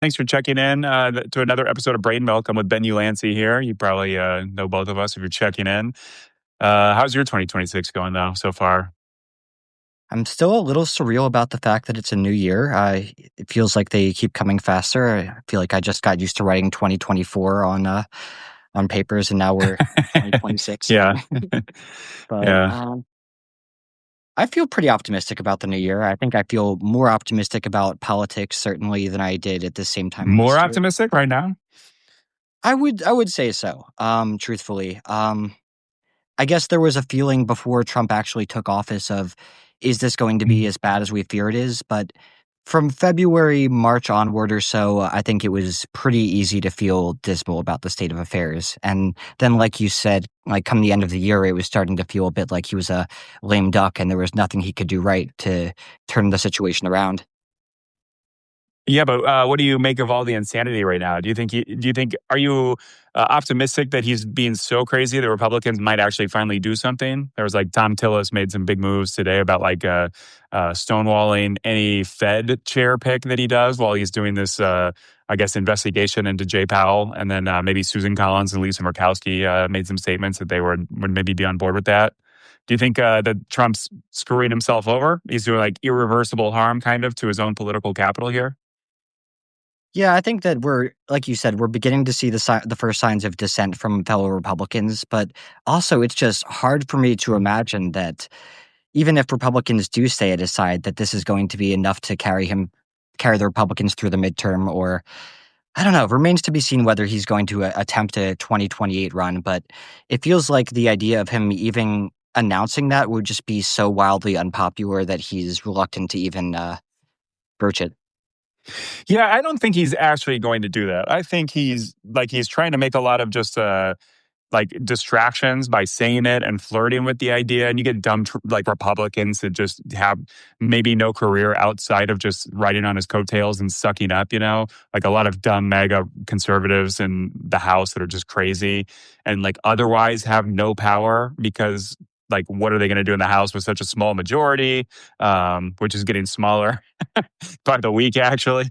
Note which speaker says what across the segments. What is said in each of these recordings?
Speaker 1: Thanks for checking in to another episode of Brain Milk. I'm with Ben Ulansey here. You probably know both of us if you're checking in. How's your 2026 going, though, so far?
Speaker 2: I'm still a little surreal about the fact that it's a new year. It feels like they keep coming faster. I feel like I just got used to writing 2024 on papers, and now we're 2026.
Speaker 1: Yeah.
Speaker 2: But
Speaker 1: Yeah.
Speaker 2: I feel pretty optimistic about the new year. I think I feel more optimistic about politics certainly than I did at the same time
Speaker 1: More
Speaker 2: last year.
Speaker 1: optimistic right now?
Speaker 2: I would say so. Truthfully, I guess there was a feeling before Trump actually took office of, is this going to be as bad as we fear it is? But from February, March onward or so, I think it was pretty easy to feel dismal about the state of affairs. And then, like you said, like come the end of the year, it was starting to feel a bit like he was a lame duck and there was nothing he could do right to turn the situation around.
Speaker 1: Yeah, but what do you make of all the insanity right now? Are you optimistic that he's being so crazy that Republicans might actually finally do something? There was like Tom Tillis made some big moves today about stonewalling any Fed chair pick that he does while he's doing this, I guess, investigation into Jay Powell. And then maybe Susan Collins and Lisa Murkowski made some statements that they would maybe be on board with that. Do you think that Trump's screwing himself over? He's doing like irreversible harm kind of to his own political capital here?
Speaker 2: Yeah, I think that we're, like you said, we're beginning to see the first signs of dissent from fellow Republicans, but also it's just hard for me to imagine that even if Republicans do stay at his side, that this is going to be enough to carry the Republicans through the midterm, or I don't know. It remains to be seen whether he's going to attempt a 2028 run, but it feels like the idea of him even announcing that would just be so wildly unpopular that he's reluctant to even broach it.
Speaker 1: Yeah, I don't think he's actually going to do that. I think he's trying to make a lot of just like distractions by saying it and flirting with the idea, and you get dumb like Republicans that just have maybe no career outside of just riding on his coattails and sucking up. Like a lot of dumb MAGA conservatives in the House that are just crazy and like otherwise have no power because. Like, what are they going to do in the House with such a small majority, which is getting smaller by the week, actually,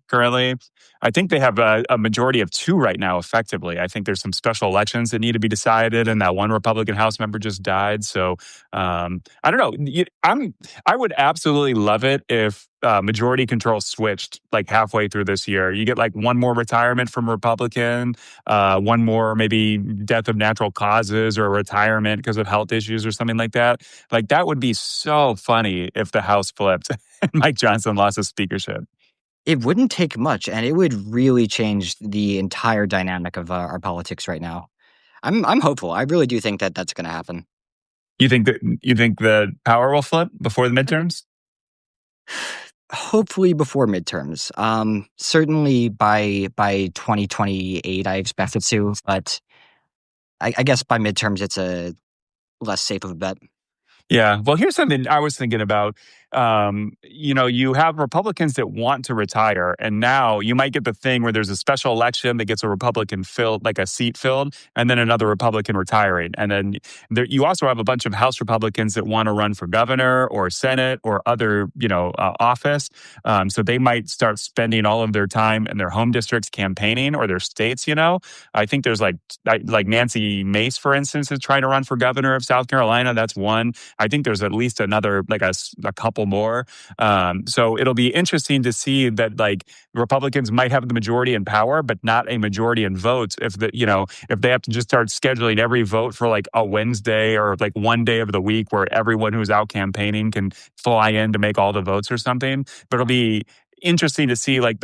Speaker 1: currently. I think they have a majority of two right now, effectively. I think there's some special elections that need to be decided, and that one Republican House member just died. So I don't know. I would absolutely love it if majority control switched like halfway through this year. You get like one more retirement from Republican, one more maybe death of natural causes or retirement because of health issues or something like that. Like that would be so funny if the House flipped and Mike Johnson lost his speakership.
Speaker 2: It wouldn't take much, and it would really change the entire dynamic of our politics right now. I'm hopeful. I really do think that that's going to happen.
Speaker 1: You think the power will flip before the midterms?
Speaker 2: Hopefully before midterms. Certainly by 2028, I expect it to. But I guess by midterms, it's a less safe of a bet.
Speaker 1: Yeah. Well, here's something I was thinking about. You have Republicans that want to retire, and now you might get the thing where there's a special election that gets a Republican filled, like a seat filled, and then another Republican retiring. And then you also have a bunch of House Republicans that want to run for governor or Senate or other, office. So they might start spending all of their time in their home districts campaigning or their states. I think there's like Nancy Mace, for instance, is trying to run for governor of South Carolina. That's one. I think there's at least another, like a couple more. So it'll be interesting to see that like Republicans might have the majority in power, but not a majority in votes. If they have to just start scheduling every vote for like a Wednesday or like one day of the week where everyone who's out campaigning can fly in to make all the votes or something. But it'll be interesting to see like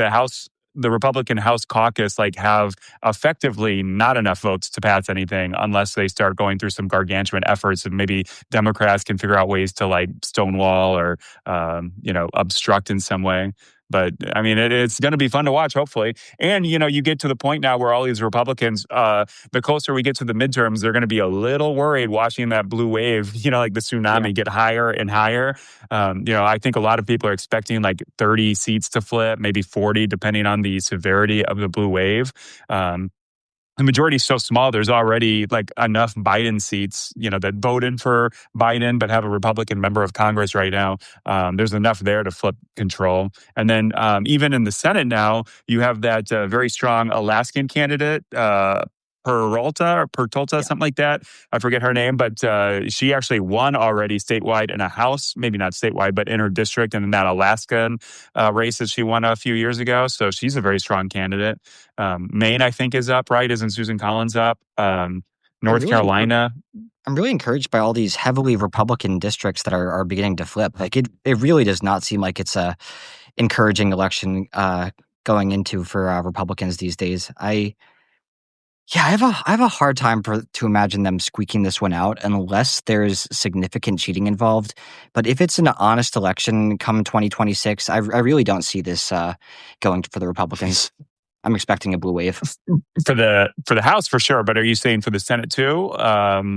Speaker 1: the Republican House caucus like have effectively not enough votes to pass anything unless they start going through some gargantuan efforts, and maybe Democrats can figure out ways to like stonewall or obstruct in some way. But I mean, it's going to be fun to watch, hopefully. And you get to the point now where all these Republicans, the closer we get to the midterms, they're going to be a little worried watching that blue wave, like the
Speaker 2: Yeah.
Speaker 1: tsunami, get higher and higher. I think a lot of people are expecting like 30 seats to flip, maybe 40, depending on the severity of the blue wave. the majority is so small. There's already like enough Biden seats, that voted for Biden but have a Republican member of Congress right now. There's enough there to flip control. And then even in the Senate now, you have that very strong Alaskan candidate. Pertolta,
Speaker 2: Yeah,
Speaker 1: something like that. I forget her name, but she actually won already statewide in a House, maybe not statewide, but in her district and in that Alaskan race that she won a few years ago. So she's a very strong candidate. Maine, I think, is up, right? Isn't Susan Collins up?
Speaker 2: I'm
Speaker 1: North
Speaker 2: really
Speaker 1: Carolina.
Speaker 2: I'm really encouraged by all these heavily Republican districts that are beginning to flip. Like it really does not seem like it's a encouraging election going into for Republicans these days. I have a hard time to imagine them squeaking this one out unless there's significant cheating involved. But if it's an honest election come 2026, I really don't see this going for the Republicans. I'm expecting a blue wave.
Speaker 1: For the House for sure, but are you saying for the Senate too?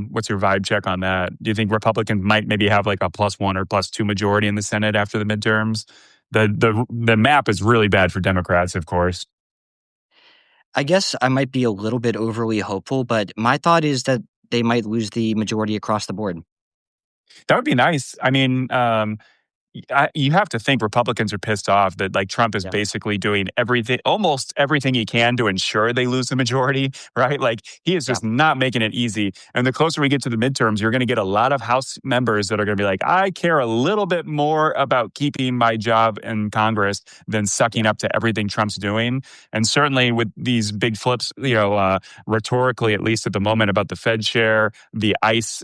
Speaker 1: What's your vibe check on that? Do you think Republicans might maybe have like a +1 or +2 majority in the Senate after the midterms? The map is really bad for Democrats, of course.
Speaker 2: I guess I might be a little bit overly hopeful, but my thought is that they might lose the majority across the board.
Speaker 1: That would be nice. I mean, you have to think Republicans are pissed off that like Trump is
Speaker 2: Yeah,
Speaker 1: basically doing everything, almost everything he can to ensure they lose the majority, right? Like he is
Speaker 2: yeah,
Speaker 1: just not making it easy. And the closer we get to the midterms, you're going to get a lot of House members that are going to be like, I care a little bit more about keeping my job in Congress than sucking
Speaker 2: yeah.
Speaker 1: up to everything Trump's doing. And certainly with these big flips, rhetorically, at least at the moment, about the Fed share, the ICE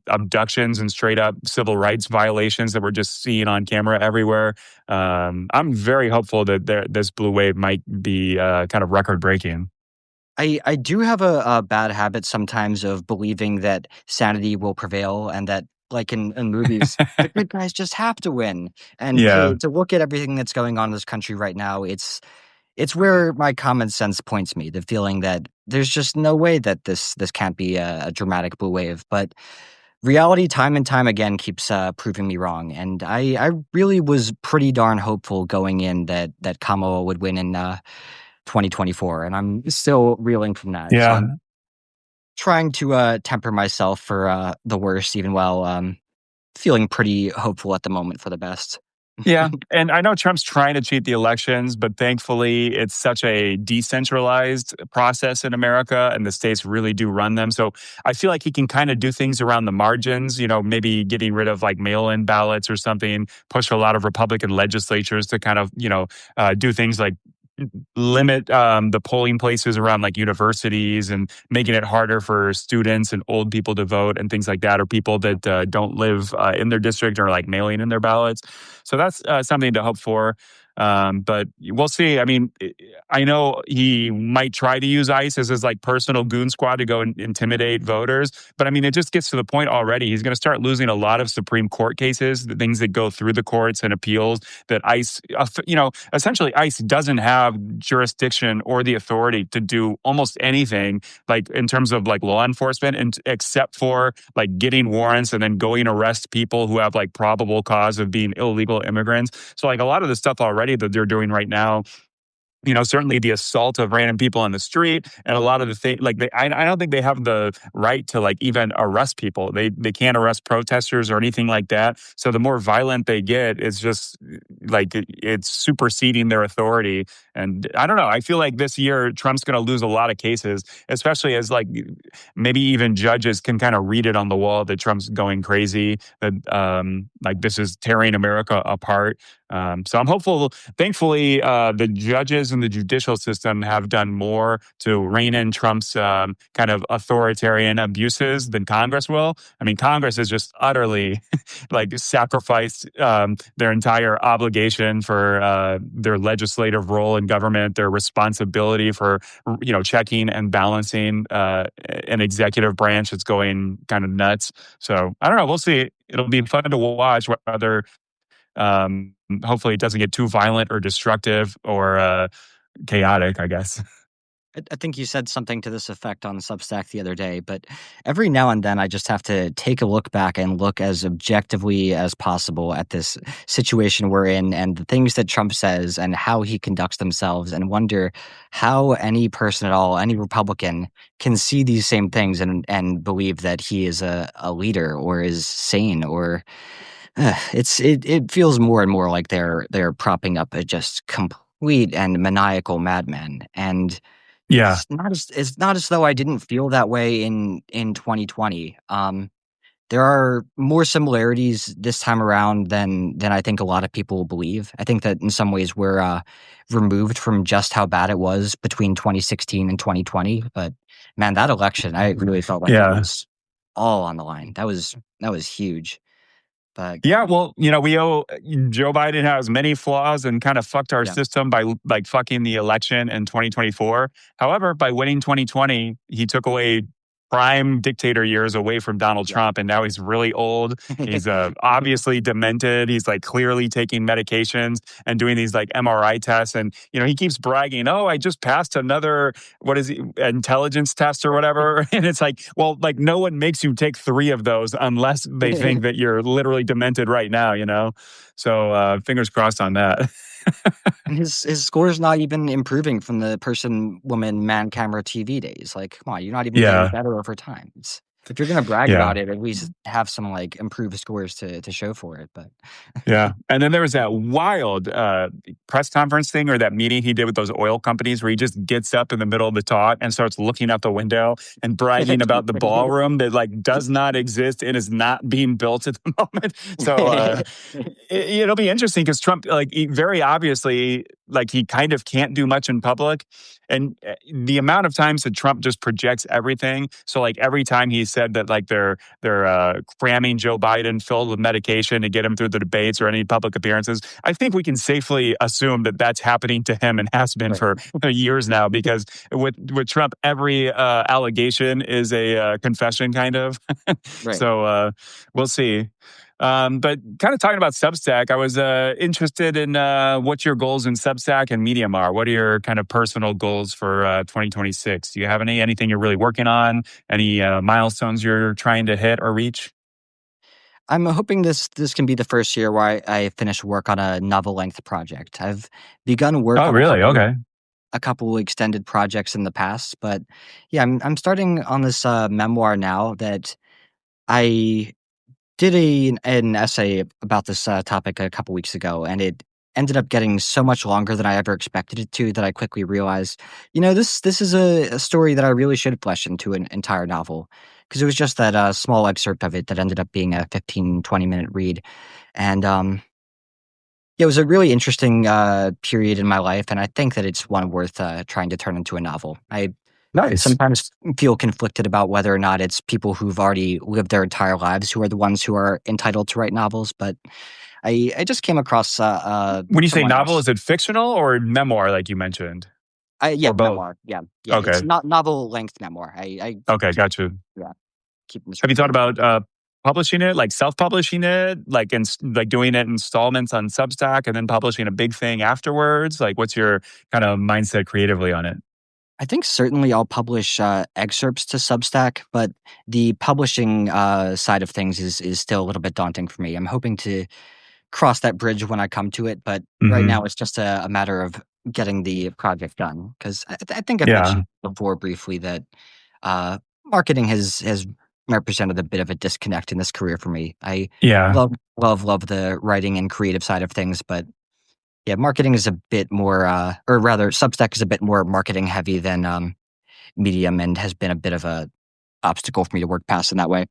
Speaker 1: abductions and straight up civil rights violations that we're just seeing on camera everywhere. I'm very hopeful that this blue wave might be kind of record breaking.
Speaker 2: I do have a bad habit sometimes of believing that sanity will prevail and that, like in movies, the good guys just have to win. And
Speaker 1: Yeah.
Speaker 2: to look at everything that's going on in this country right now, it's where my common sense points me, the feeling that there's just no way that this can't be a dramatic blue wave. But reality, time and time again, keeps proving me wrong. And I really was pretty darn hopeful going in that Kamala would win in 2024, and I'm still reeling from that. So
Speaker 1: Yeah.
Speaker 2: I'm trying to temper myself for the worst, even while feeling pretty hopeful at the moment for the best.
Speaker 1: Yeah. And I know Trump's trying to cheat the elections, but thankfully it's such a decentralized process in America and the states really do run them. So I feel like he can kind of do things around the margins, maybe getting rid of like mail in ballots or something, push a lot of Republican legislatures to kind of, do things like limit the polling places around like universities and making it harder for students and old people to vote and things like that, or people that don't live in their district or like mailing in their ballots. So that's something to hope for. But we'll see. I mean, I know he might try to use ICE as his like personal goon squad to go and intimidate voters. But I mean, it just gets to the point already. He's going to start losing a lot of Supreme Court cases, the things that go through the courts and appeals that ICE, essentially ICE doesn't have jurisdiction or the authority to do almost anything like in terms of like law enforcement and except for like getting warrants and then going arrest people who have like probable cause of being illegal immigrants. So like a lot of the stuff already that they're doing right now, certainly the assault of random people on the street and a lot of the things like I don't think they have the right to like even arrest people. They can't arrest protesters or anything like that. So the more violent they get, it's just like it's superseding their authority. And I don't know. I feel like this year Trump's going to lose a lot of cases, especially as like maybe even judges can kind of read it on the wall that Trump's going crazy, that like this is tearing America apart. So I'm hopeful. Thankfully, the judges and the judicial system have done more to rein in Trump's kind of authoritarian abuses than Congress will. I mean, Congress is just utterly like sacrificed their entire obligation for their legislative role in government, their responsibility for checking and balancing an executive branch that's going kind of nuts. So I don't know. We'll see. It'll be fun to watch whether hopefully it doesn't get too violent or destructive or chaotic, I guess.
Speaker 2: I think you said something to this effect on Substack the other day, but every now and then I just have to take a look back and look as objectively as possible at this situation we're in and the things that Trump says and how he conducts themselves and wonder how any person at all, any Republican, can see these same things and believe that he is a leader or is sane or it feels more and more like they're propping up a just complete and maniacal madman. And
Speaker 1: Yeah.
Speaker 2: it's not as though I didn't feel that way in 2020. There are more similarities this time around than I think a lot of people believe. I think that in some ways we're removed from just how bad it was between 2016 and 2020. But man, that election, I really felt like it
Speaker 1: Yeah.
Speaker 2: was all on the line. That was huge. But
Speaker 1: Yeah, well, we owe Joe Biden has many flaws and kind of fucked our
Speaker 2: yeah,
Speaker 1: system by like fucking the election in 2024. However, by winning 2020, he took away prime dictator years away from Donald
Speaker 2: yeah.
Speaker 1: Trump, and now he's really old. He's obviously demented. He's like clearly taking medications and doing these like MRI tests, and he keeps bragging, "Oh, I just passed another what is it, intelligence test or whatever." And it's like, well, like no one makes you take 3 of those unless they think that you're literally demented right now. So fingers crossed on that.
Speaker 2: And his score is not even improving from the person, woman, man, camera, TV days. Like, come on, you're not even getting
Speaker 1: Yeah,
Speaker 2: better over time. If you're gonna brag
Speaker 1: yeah.
Speaker 2: about it, at least have some like improved scores to show for it. But
Speaker 1: Yeah. And then there was that wild press conference thing or that meeting he did with those oil companies where he just gets up in the middle of the talk and starts looking out the window and bragging about the ballroom that like does not exist and is not being built at the moment. So it'll be interesting because Trump, like, very obviously, like, he kind of can't do much in public. And the amount of times that Trump just projects everything. So, like, every time he said that, like, they're cramming Joe Biden filled with medication to get him through the debates or any public appearances, I think we can safely assume that that's happening to him and has been
Speaker 2: right,
Speaker 1: for years now. Because with Trump, every allegation is a confession, kind of.
Speaker 2: right.
Speaker 1: So we'll see. But kind of talking about Substack, I was interested in what your goals in Substack and Medium are. What are your kind of personal goals for 2026? Do you have anything you're really working on? Any milestones you're trying to hit or reach?
Speaker 2: I'm hoping this can be the first year where I finish work on a novel length project. I've begun work
Speaker 1: Oh,
Speaker 2: on
Speaker 1: really? Okay.
Speaker 2: a couple extended projects in the past, but yeah, I'm starting on this memoir now that I did an essay about this topic a couple weeks ago, and it ended up getting so much longer than I ever expected it to that I quickly realized, this is a story that I really should flesh into an entire novel because it was just that small excerpt of it that ended up being a 15-20 minute read. And yeah, it was a really interesting period in my life, and I think that it's one worth trying to turn into a novel. I
Speaker 1: Nice.
Speaker 2: sometimes feel conflicted about whether or not it's people who've already lived their entire lives who are the ones who are entitled to write novels, but I just came across
Speaker 1: When you say
Speaker 2: someone
Speaker 1: novel,
Speaker 2: else.
Speaker 1: is it fictional or memoir, like you mentioned,
Speaker 2: Yeah,
Speaker 1: or both?
Speaker 2: memoir. Yeah, yeah, it's
Speaker 1: Okay.
Speaker 2: not novel length memoir. I
Speaker 1: Okay, got you.
Speaker 2: yeah, keep
Speaker 1: Have you thought
Speaker 2: misreferring to it.
Speaker 1: about publishing it, like self-publishing it, like doing it in installments on Substack and then publishing a big thing afterwards? Like, what's your kind of mindset creatively on it?
Speaker 2: I think certainly I'll publish excerpts to Substack, but the publishing side of things is still a little bit daunting for me. I'm hoping to cross that bridge when I come to it, but right
Speaker 1: Hmm.
Speaker 2: now it's just a matter of getting the project done. Because I think I've
Speaker 1: Yeah,
Speaker 2: mentioned before briefly that marketing has represented a bit of a disconnect in this career for me. I
Speaker 1: yeah,
Speaker 2: love the writing and creative side of things, but yeah, marketing is a bit more, or rather, Substack is a bit more marketing heavy than Medium, and has been a bit of a obstacle for me to work past in that way.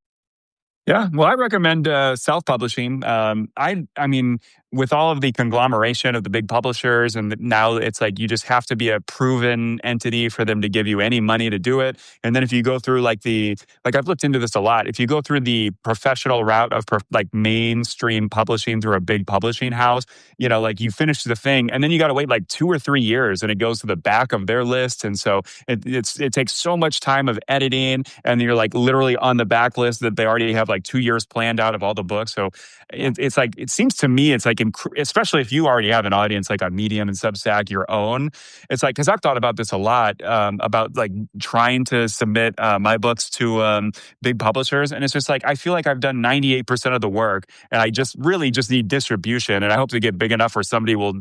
Speaker 1: yeah. Well, I recommend self-publishing. I mean, with all of the conglomeration of the big publishers, and now it's like you just have to be a proven entity for them to give you any money to do it. And then if you go through like I've looked into this a lot. If you go through the professional route of like mainstream publishing through a big publishing house, like you finish the thing, and then you got to wait like 2 or 3 years, and it goes to the back of their list, and so it takes so much time of editing, and you're like literally on the back list that they already have like 2 years planned out of all the books. So
Speaker 2: Yeah,
Speaker 1: it's like it seems to me it's like especially if you already have an audience like on Medium and Substack, your own. It's like, because I've thought about this a lot, about like trying to submit my books to big publishers. And it's just like, I feel like I've done 98% of the work and I just really just need distribution. And I hope to get big enough where somebody will,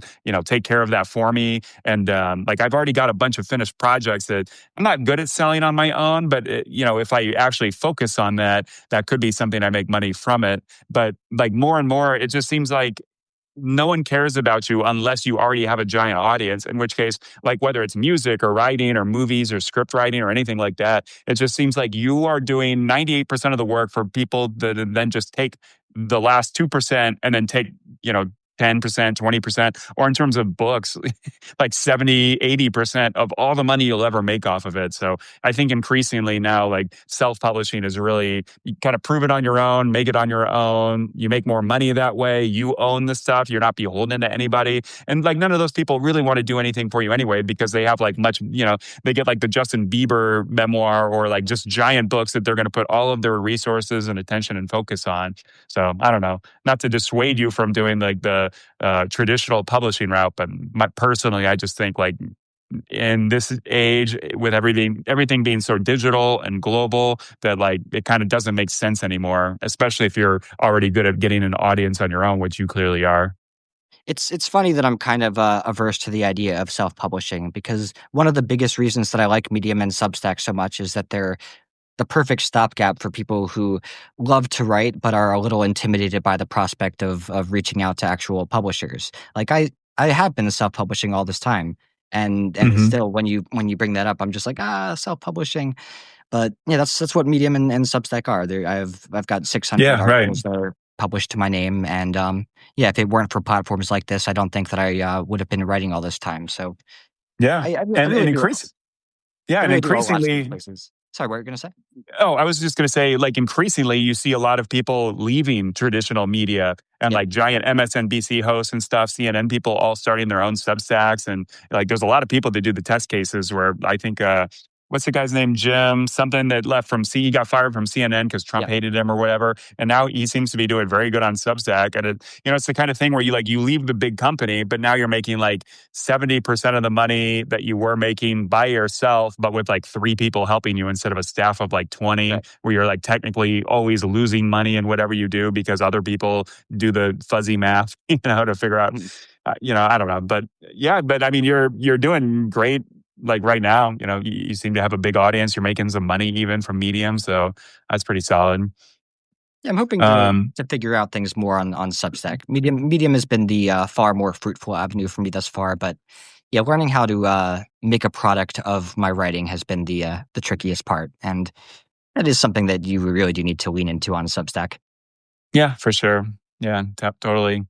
Speaker 1: take care of that for me. And like, I've already got a bunch of finished projects that I'm not good at selling on my own, but if I actually focus on that, that could be something I make money from it. But like more and more, it just seems like no one cares about you unless you already have a giant audience, in which case, like whether it's music or writing or movies or script writing or anything like that, it just seems like you are doing 98% of the work for people that then just take the last 2% and then take, 10%, 20%, or in terms of books, like 70, 80% of all the money you'll ever make off of it. So I think increasingly now, like self-publishing is really, you kind of prove it on your own, make it on your own. You make more money that way. You own the stuff. You're not beholden to anybody. And like none of those people really want to do anything for you anyway, because they have like much, they get like the Justin Bieber memoir or like just giant books that they're going to put all of their resources and attention and focus on. So I don't know, not to dissuade you from doing like the traditional publishing route, but personally, I just think like in this age with everything being so digital and global that like it kind of doesn't make sense anymore, especially if you're already good at getting an audience on your own, which you clearly are.
Speaker 2: It's funny that I'm kind of averse to the idea of self-publishing because one of the biggest reasons that I like Medium and Substack so much is that they're the perfect stopgap for people who love to write but are a little intimidated by the prospect of reaching out to actual publishers. Like I have been self-publishing all this time, and
Speaker 1: Hmm.
Speaker 2: still when you bring that up, I'm just like self-publishing. But yeah, that's what Medium and Substack are. I've got 600
Speaker 1: Yeah, right.
Speaker 2: articles that are published to my name, and yeah, if it weren't for platforms like this, I don't think that I would have been writing all this time. So
Speaker 1: Yeah,
Speaker 2: I
Speaker 1: and
Speaker 2: really do.
Speaker 1: yeah,
Speaker 2: I
Speaker 1: and
Speaker 2: really do a lot of these
Speaker 1: increasingly.
Speaker 2: places. Sorry, what were you gonna say?
Speaker 1: Oh, I was just going to say, like, increasingly, you see a lot of people leaving traditional media and
Speaker 2: Yep.
Speaker 1: like giant MSNBC hosts and stuff, CNN people all starting their own Substacks. And like, there's a lot of people that do the test cases where I think, what's the guy's name? Jim, something that left from he got fired from CNN because Trump
Speaker 2: Yep.
Speaker 1: hated him or whatever. And now he seems to be doing very good on Substack. And it's the kind of thing where you leave the big company, but now you're making like 70% of the money that you were making by yourself, but with like three people helping you instead of a staff of like 20,
Speaker 2: Right.
Speaker 1: where you're like technically always losing money in whatever you do because other people do the fuzzy math, to figure out,
Speaker 2: Mhm.
Speaker 1: I don't know. But yeah, but I mean, you're doing great. Like right now, you seem to have a big audience. You're making some money even from Medium. So that's pretty solid.
Speaker 2: Yeah, I'm hoping to
Speaker 1: Um,
Speaker 2: figure out things more on Substack. Medium has been the far more fruitful avenue for me thus far, but yeah, learning how to make a product of my writing has been the trickiest part, and that is something that you really do need to lean into on Substack.
Speaker 1: yeah, for sure. Yeah, totally.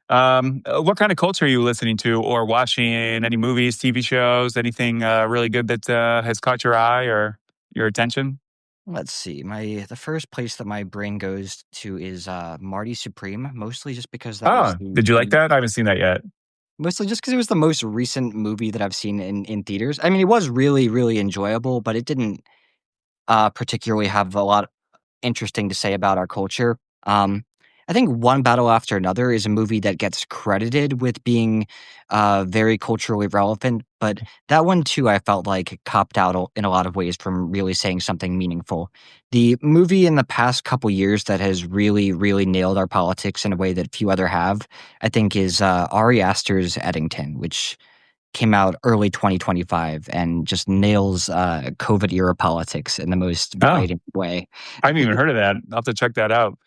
Speaker 1: What kind of culture are you listening to or watching? Any movies, TV shows, anything really good that has caught your eye or your attention?
Speaker 2: Let's see. The first place that my brain goes to is Marty Supreme, mostly just because that was
Speaker 1: Oh, did you like
Speaker 2: the
Speaker 1: that? I haven't seen that yet.
Speaker 2: mostly just because it was the most recent movie that I've seen in theaters. I mean, it was really really enjoyable, but it didn't particularly have a lot interesting to say about our culture. I think One Battle After Another is a movie that gets credited with being very culturally relevant, but that one too, I felt like copped out in a lot of ways from really saying something meaningful. The movie in the past couple years that has really, really nailed our politics in a way that few other have, I think, is Ari Aster's Eddington, which came out early 2025 and just nails COVID era politics in the most
Speaker 1: Oh,
Speaker 2: biting way.
Speaker 1: I haven't even heard of that. I'll have to check that out.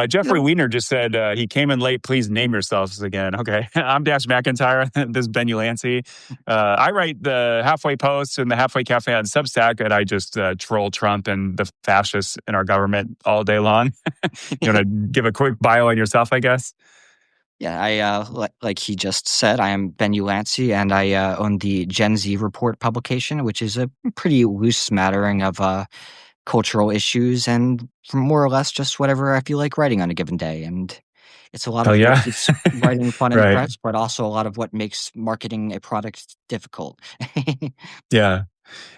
Speaker 1: Jeffrey Weiner just said he came in late. Please name yourselves again. Okay. I'm Dash McIntyre. This is Ben Ulansey. I write the Halfway Post and the Halfway Cafe on Substack, and I just troll Trump and the fascists in our government all day long. You want to give a quick bio on yourself, I guess?
Speaker 2: Yeah, like he just said, I am Ben Ulansey, and I own the Gen Z Report publication, which is a pretty loose smattering of cultural issues and from more or less just whatever I feel like writing on a given day. And it's a lot
Speaker 1: Oh,
Speaker 2: of what
Speaker 1: yeah.
Speaker 2: keeps writing fun in the
Speaker 1: Right.
Speaker 2: press, but also a lot of what makes marketing a product difficult.
Speaker 1: Yeah.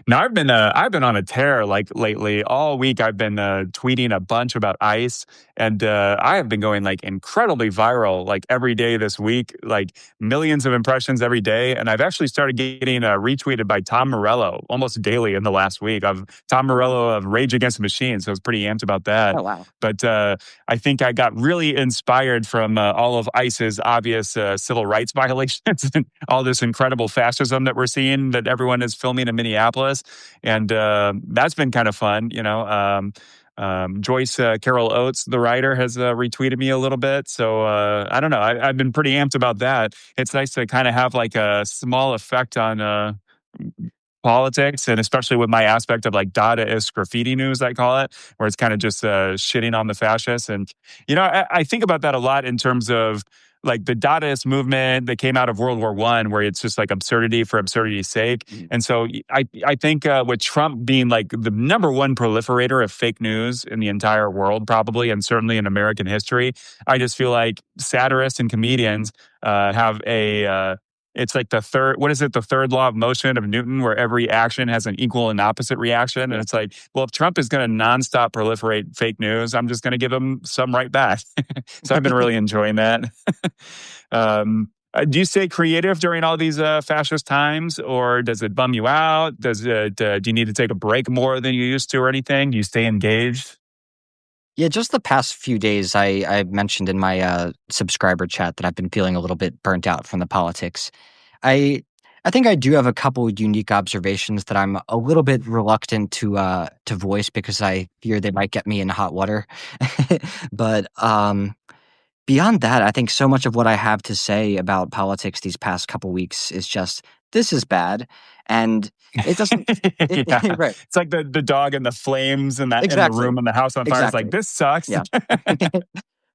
Speaker 1: Now I've been on a tear like lately. All week I've been tweeting a bunch about ICE, and I have been going like incredibly viral like every day this week, like millions of impressions every day. And I've actually started getting retweeted by Tom Morello almost daily in the last week. Of Tom Morello of Rage Against the Machine, so I was pretty amped about that.
Speaker 2: Oh, wow.
Speaker 1: But I think I got really inspired from all of ICE's obvious civil rights violations and all this incredible fascism that we're seeing that everyone is filming in Minneapolis. And that's been kind of fun. Joyce Carol Oates, the writer, has retweeted me a little bit. So I don't know. I've been pretty amped about that. It's nice to kind of have like a small effect on politics, and especially with my aspect of like Dadaist graffiti news, I call it, where it's kind of just shitting on the fascists. And, I think about that a lot in terms of like the Dadaist movement that came out of World War One, where it's just like absurdity for absurdity's sake. And so I think with Trump being like the number one proliferator of fake news in the entire world, probably, and certainly in American history, I just feel like satirists and comedians have a it's like the third law of motion of Newton, where every action has an equal and opposite reaction. And it's like, well, if Trump is going to nonstop proliferate fake news, I'm just going to give him some right back. So I've been really enjoying that. Do you stay creative during all these fascist times, or does it bum you out? Do you need to take a break more than you used to, or anything? Do you stay engaged?
Speaker 2: Yeah, just the past few days, I mentioned in my subscriber chat that I've been feeling a little bit burnt out from the politics. I think I do have a couple unique observations that I'm a little bit reluctant to voice because I fear they might get me in hot water. But beyond that, I think so much of what I have to say about politics these past couple weeks is just this is bad, and it doesn't.
Speaker 1: Yeah.
Speaker 2: Right?
Speaker 1: It's like the dog and the flames in in the
Speaker 2: Exactly.
Speaker 1: room and the house on fire. It's like,
Speaker 2: Exactly.
Speaker 1: this sucks.
Speaker 2: Yeah.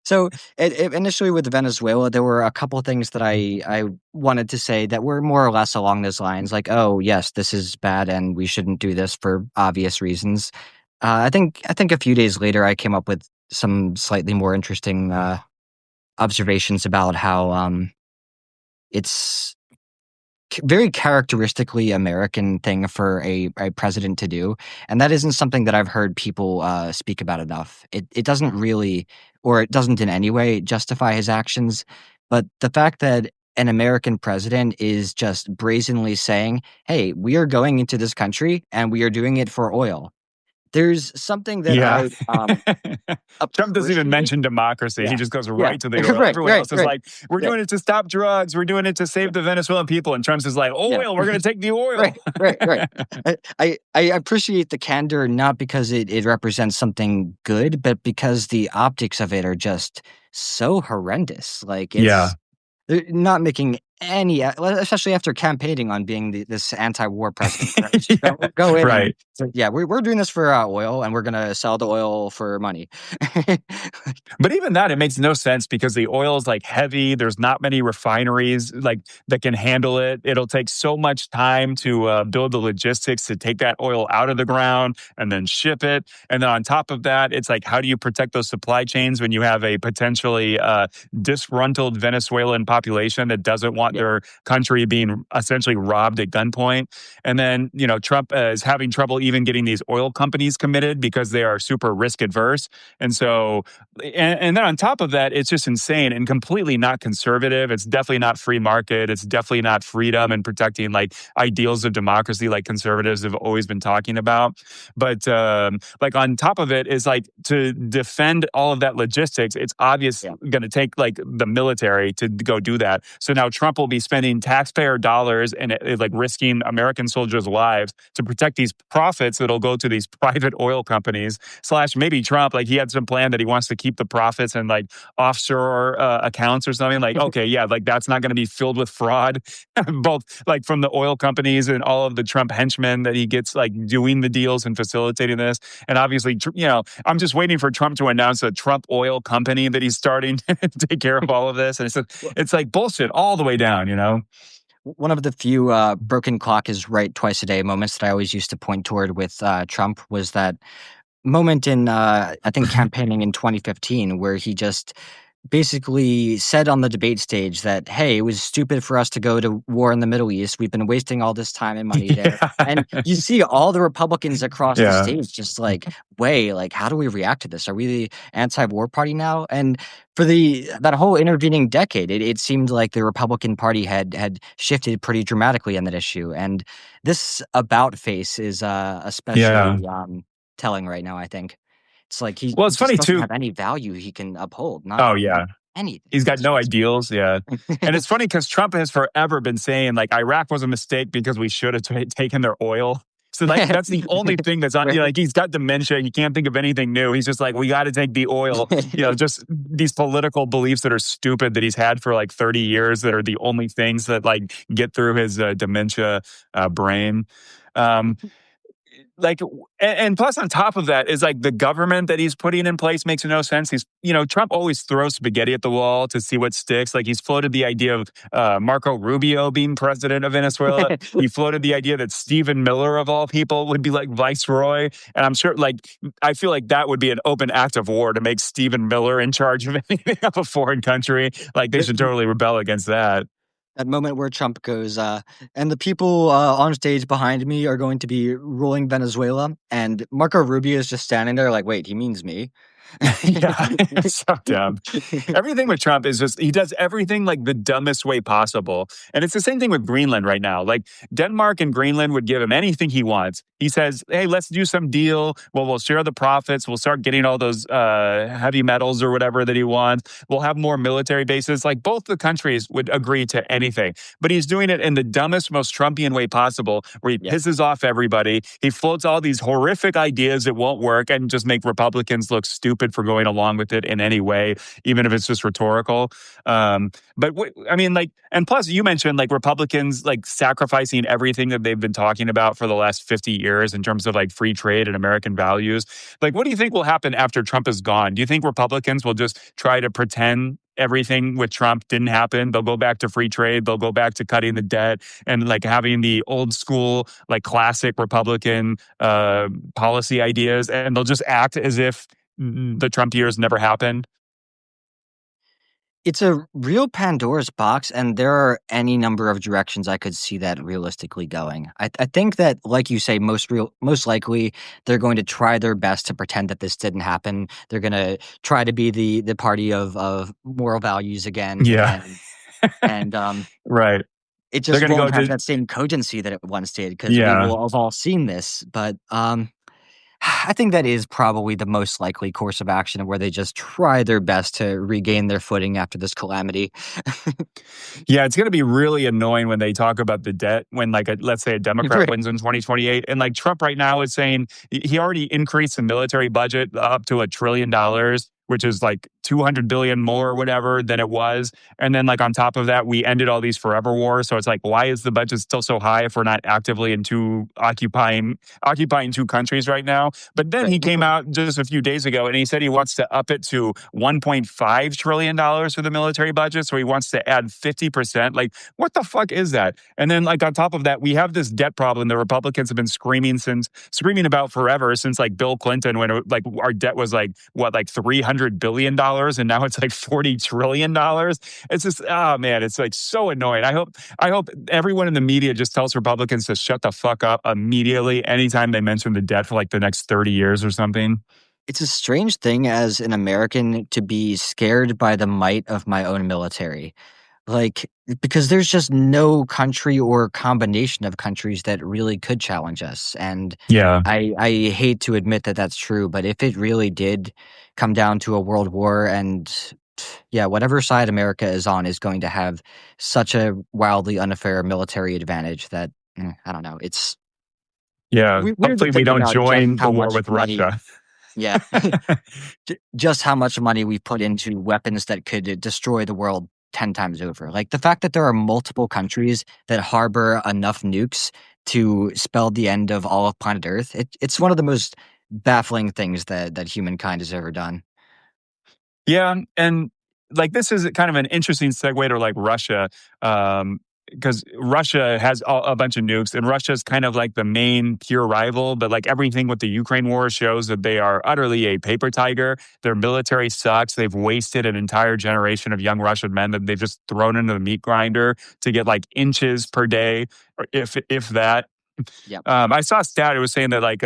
Speaker 2: So initially with Venezuela, there were a couple things that I wanted to say that were more or less along those lines, like, oh yes, this is bad and we shouldn't do this for obvious reasons. I think a few days later, I came up with some slightly more interesting observations about how it's very characteristically American thing for a president to do, and that isn't something that I've heard people speak about enough. It doesn't really, or it doesn't in any way justify his actions, but the fact that an American president is just brazenly saying, "Hey, we are going into this country and we are doing it for oil." There's something that
Speaker 1: Yeah.
Speaker 2: I
Speaker 1: Trump doesn't even
Speaker 2: appreciate.
Speaker 1: mention democracy. He
Speaker 2: Yeah,
Speaker 1: just goes
Speaker 2: yeah,
Speaker 1: right to the oil.
Speaker 2: right,
Speaker 1: Everyone
Speaker 2: right,
Speaker 1: else is
Speaker 2: right.
Speaker 1: like, we're
Speaker 2: Yeah,
Speaker 1: doing it to stop drugs. We're doing it to save the Venezuelan people. And Trump's is like,
Speaker 2: yeah.
Speaker 1: oil, we're going to take the oil.
Speaker 2: Right, right, right. I appreciate the candor not because it represents something good, but because the optics of it are just so horrendous. Like
Speaker 1: Yeah.
Speaker 2: they're not making any, especially after campaigning on being this anti-war president. Right? Just
Speaker 1: Yeah.
Speaker 2: go in and
Speaker 1: Right.
Speaker 2: say, yeah, we're doing this for oil, and we're gonna sell the oil for money.
Speaker 1: But even that, it makes no sense because the oil is like heavy. There's not many refineries like that can handle it. It'll take so much time to build the logistics to take that oil out of the ground and then ship it. And then on top of that, it's like, how do you protect those supply chains when you have a potentially disgruntled Venezuelan population that doesn't want
Speaker 2: Yeah,
Speaker 1: their country being essentially robbed at gunpoint? And then, Trump is having trouble even getting these oil companies committed because they are super risk adverse. And so, and then on top of that, it's just insane and completely not conservative. It's definitely not free market. It's definitely not freedom and protecting like ideals of democracy, like conservatives have always been talking about. But like on top of it is like to defend all of that logistics, it's obvious
Speaker 2: yeah.
Speaker 1: going to take like the military to go do that. So now Trump will be spending taxpayer dollars and like risking American soldiers' lives to protect these profits that'll go to these private oil companies. Slash maybe Trump, like he had some plan that he wants to keep the profits and like offshore accounts or something. Like, okay, yeah, like that's not going to be filled with fraud, both like from the oil companies and all of the Trump henchmen that he gets like doing the deals and facilitating this. And obviously, I'm just waiting for Trump to announce a Trump oil company that he's starting to take care of all of this. And it's like bullshit all the way down.
Speaker 2: One of the few broken clock is right twice a day moments that I always used to point toward with Trump was that moment in I think campaigning in 2015 where he just basically said on the debate stage that, hey, it was stupid for us to go to war in the Middle East. We've been wasting all this time and money there. And
Speaker 1: Yeah.
Speaker 2: you see all the Republicans across the
Speaker 1: Yeah.
Speaker 2: stage just like, way, like, how do we react to this? Are we the anti-war party now? And for that whole intervening decade, it seemed like the Republican Party had shifted pretty dramatically on that issue. And this about face is
Speaker 1: Yeah.
Speaker 2: especially telling right now, I think. It's like he
Speaker 1: Well, it's
Speaker 2: just
Speaker 1: funny
Speaker 2: doesn't
Speaker 1: too.
Speaker 2: have any value he can uphold. Not
Speaker 1: Oh yeah.
Speaker 2: anything.
Speaker 1: He's got
Speaker 2: It's
Speaker 1: no
Speaker 2: just
Speaker 1: ideals. Yeah. And it's funny because Trump has forever been saying like Iraq was a mistake because we should have taken their oil. So like that's the only thing that's on. You know,
Speaker 2: Right.
Speaker 1: like he's got dementia. He can't think of anything new. He's just like we got to take the oil. You know, just these political beliefs that are stupid that he's had for like 30 years that are the only things that like get through his dementia brain. Um, like and plus on top of that is like the government that he's putting in place makes no sense. He's Trump always throws spaghetti at the wall to see what sticks. Like he's floated the idea of Marco Rubio being president of Venezuela. He floated the idea that Stephen Miller of all people would be like viceroy, and I'm sure like I feel like that would be an open act of war to make Stephen Miller in charge of anything of a foreign country. Like they should totally rebel against that.
Speaker 2: That moment where Trump goes, and the people on stage behind me are going to be ruling Venezuela, and Marco Rubio is just standing there like, wait, he means me.
Speaker 1: Yeah, it's so dumb. Everything with Trump is just, he does everything like the dumbest way possible. And it's the same thing with Greenland right now. Like Denmark and Greenland would give him anything he wants. He says, hey, let's do some deal. Well, we'll share the profits. We'll start getting all those heavy metals or whatever that he wants. We'll have more military bases. Like both the countries would agree to anything. But he's doing it in the dumbest, most Trumpian way possible, where he
Speaker 2: Yeah.
Speaker 1: pisses off everybody. He floats all these horrific ideas that won't work and just make Republicans look stupid for going along with it in any way, even if it's just rhetorical. I mean, like, and plus, you mentioned like Republicans like sacrificing everything that they've been talking about for the last 50 years in terms of like free trade and American values. Like, what do you think will happen after Trump is gone? Do you think Republicans will just try to pretend everything with Trump didn't happen? They'll go back to free trade. They'll go back to cutting the debt and like having the old school, like classic Republican policy ideas, and they'll just act as if the Trump years never happened.
Speaker 2: It's a real Pandora's box, and there are any number of directions I could see that realistically going. I think that, like you say, most likely they're going to try their best to pretend that this didn't happen. They're going to try to be the party of moral values again,
Speaker 1: Yeah.
Speaker 2: and
Speaker 1: Right.
Speaker 2: it
Speaker 1: They're
Speaker 2: just
Speaker 1: going to go
Speaker 2: won't have
Speaker 1: to,
Speaker 2: that same cogency that it once did because we
Speaker 1: yeah.
Speaker 2: will have all seen this. But I think that is probably the most likely course of action where they just try their best to regain their footing after this calamity.
Speaker 1: Yeah, it's going to be really annoying when they talk about the debt when, like, let's say a Democrat
Speaker 2: Right.
Speaker 1: wins in 2028. And, like, Trump right now is saying he already increased the military budget up to $1 trillion, which is like 200 billion more or whatever than it was. And then, like, on top of that, we ended all these forever wars. So it's like, why is the budget still so high if we're not actively occupying two countries right now? But then
Speaker 2: Right.
Speaker 1: he came out just a few days ago and he said he wants to up it to $1.5 trillion for the military budget. So he wants to add 50%. Like, what the fuck is that? And then, like, on top of that, we have this debt problem the Republicans have been screaming about forever since like Bill Clinton, when like our debt was like what, like $300 billion, and now it's like $40 trillion. It's just, oh man, it's like so annoying. I hope everyone in the media just tells Republicans to shut the fuck up immediately anytime they mention the debt for like the next 30 years or something.
Speaker 2: It's a strange thing as an American to be scared by the might of my own military. Like, because there's just no country or combination of countries that really could challenge us. And
Speaker 1: Yeah.
Speaker 2: I hate to admit that that's true, but if it really did come down to a world war, and yeah, whatever side America is on is going to have such a wildly unfair military advantage that I don't know. It's
Speaker 1: Yeah.
Speaker 2: weird to
Speaker 1: Hopefully we
Speaker 2: think
Speaker 1: don't
Speaker 2: about just
Speaker 1: join the
Speaker 2: how
Speaker 1: war
Speaker 2: much
Speaker 1: with
Speaker 2: money.
Speaker 1: Russia.
Speaker 2: Yeah, just how much money we put into weapons that could destroy the world 10 times over. Like the fact that there are multiple countries that harbor enough nukes to spell the end of all of planet Earth, it's one of the most baffling things that humankind has ever done.
Speaker 1: Yeah. And like this is kind of an interesting segue to like Russia. because Russia has a bunch of nukes, and Russia is kind of like the main pure rival. But like everything with the Ukraine war shows that they are utterly a paper tiger. Their military sucks. They've wasted an entire generation of young Russian men that they've just thrown into the meat grinder to get like inches per day, or if that.
Speaker 2: Yep.
Speaker 1: I saw a stat. It was saying that like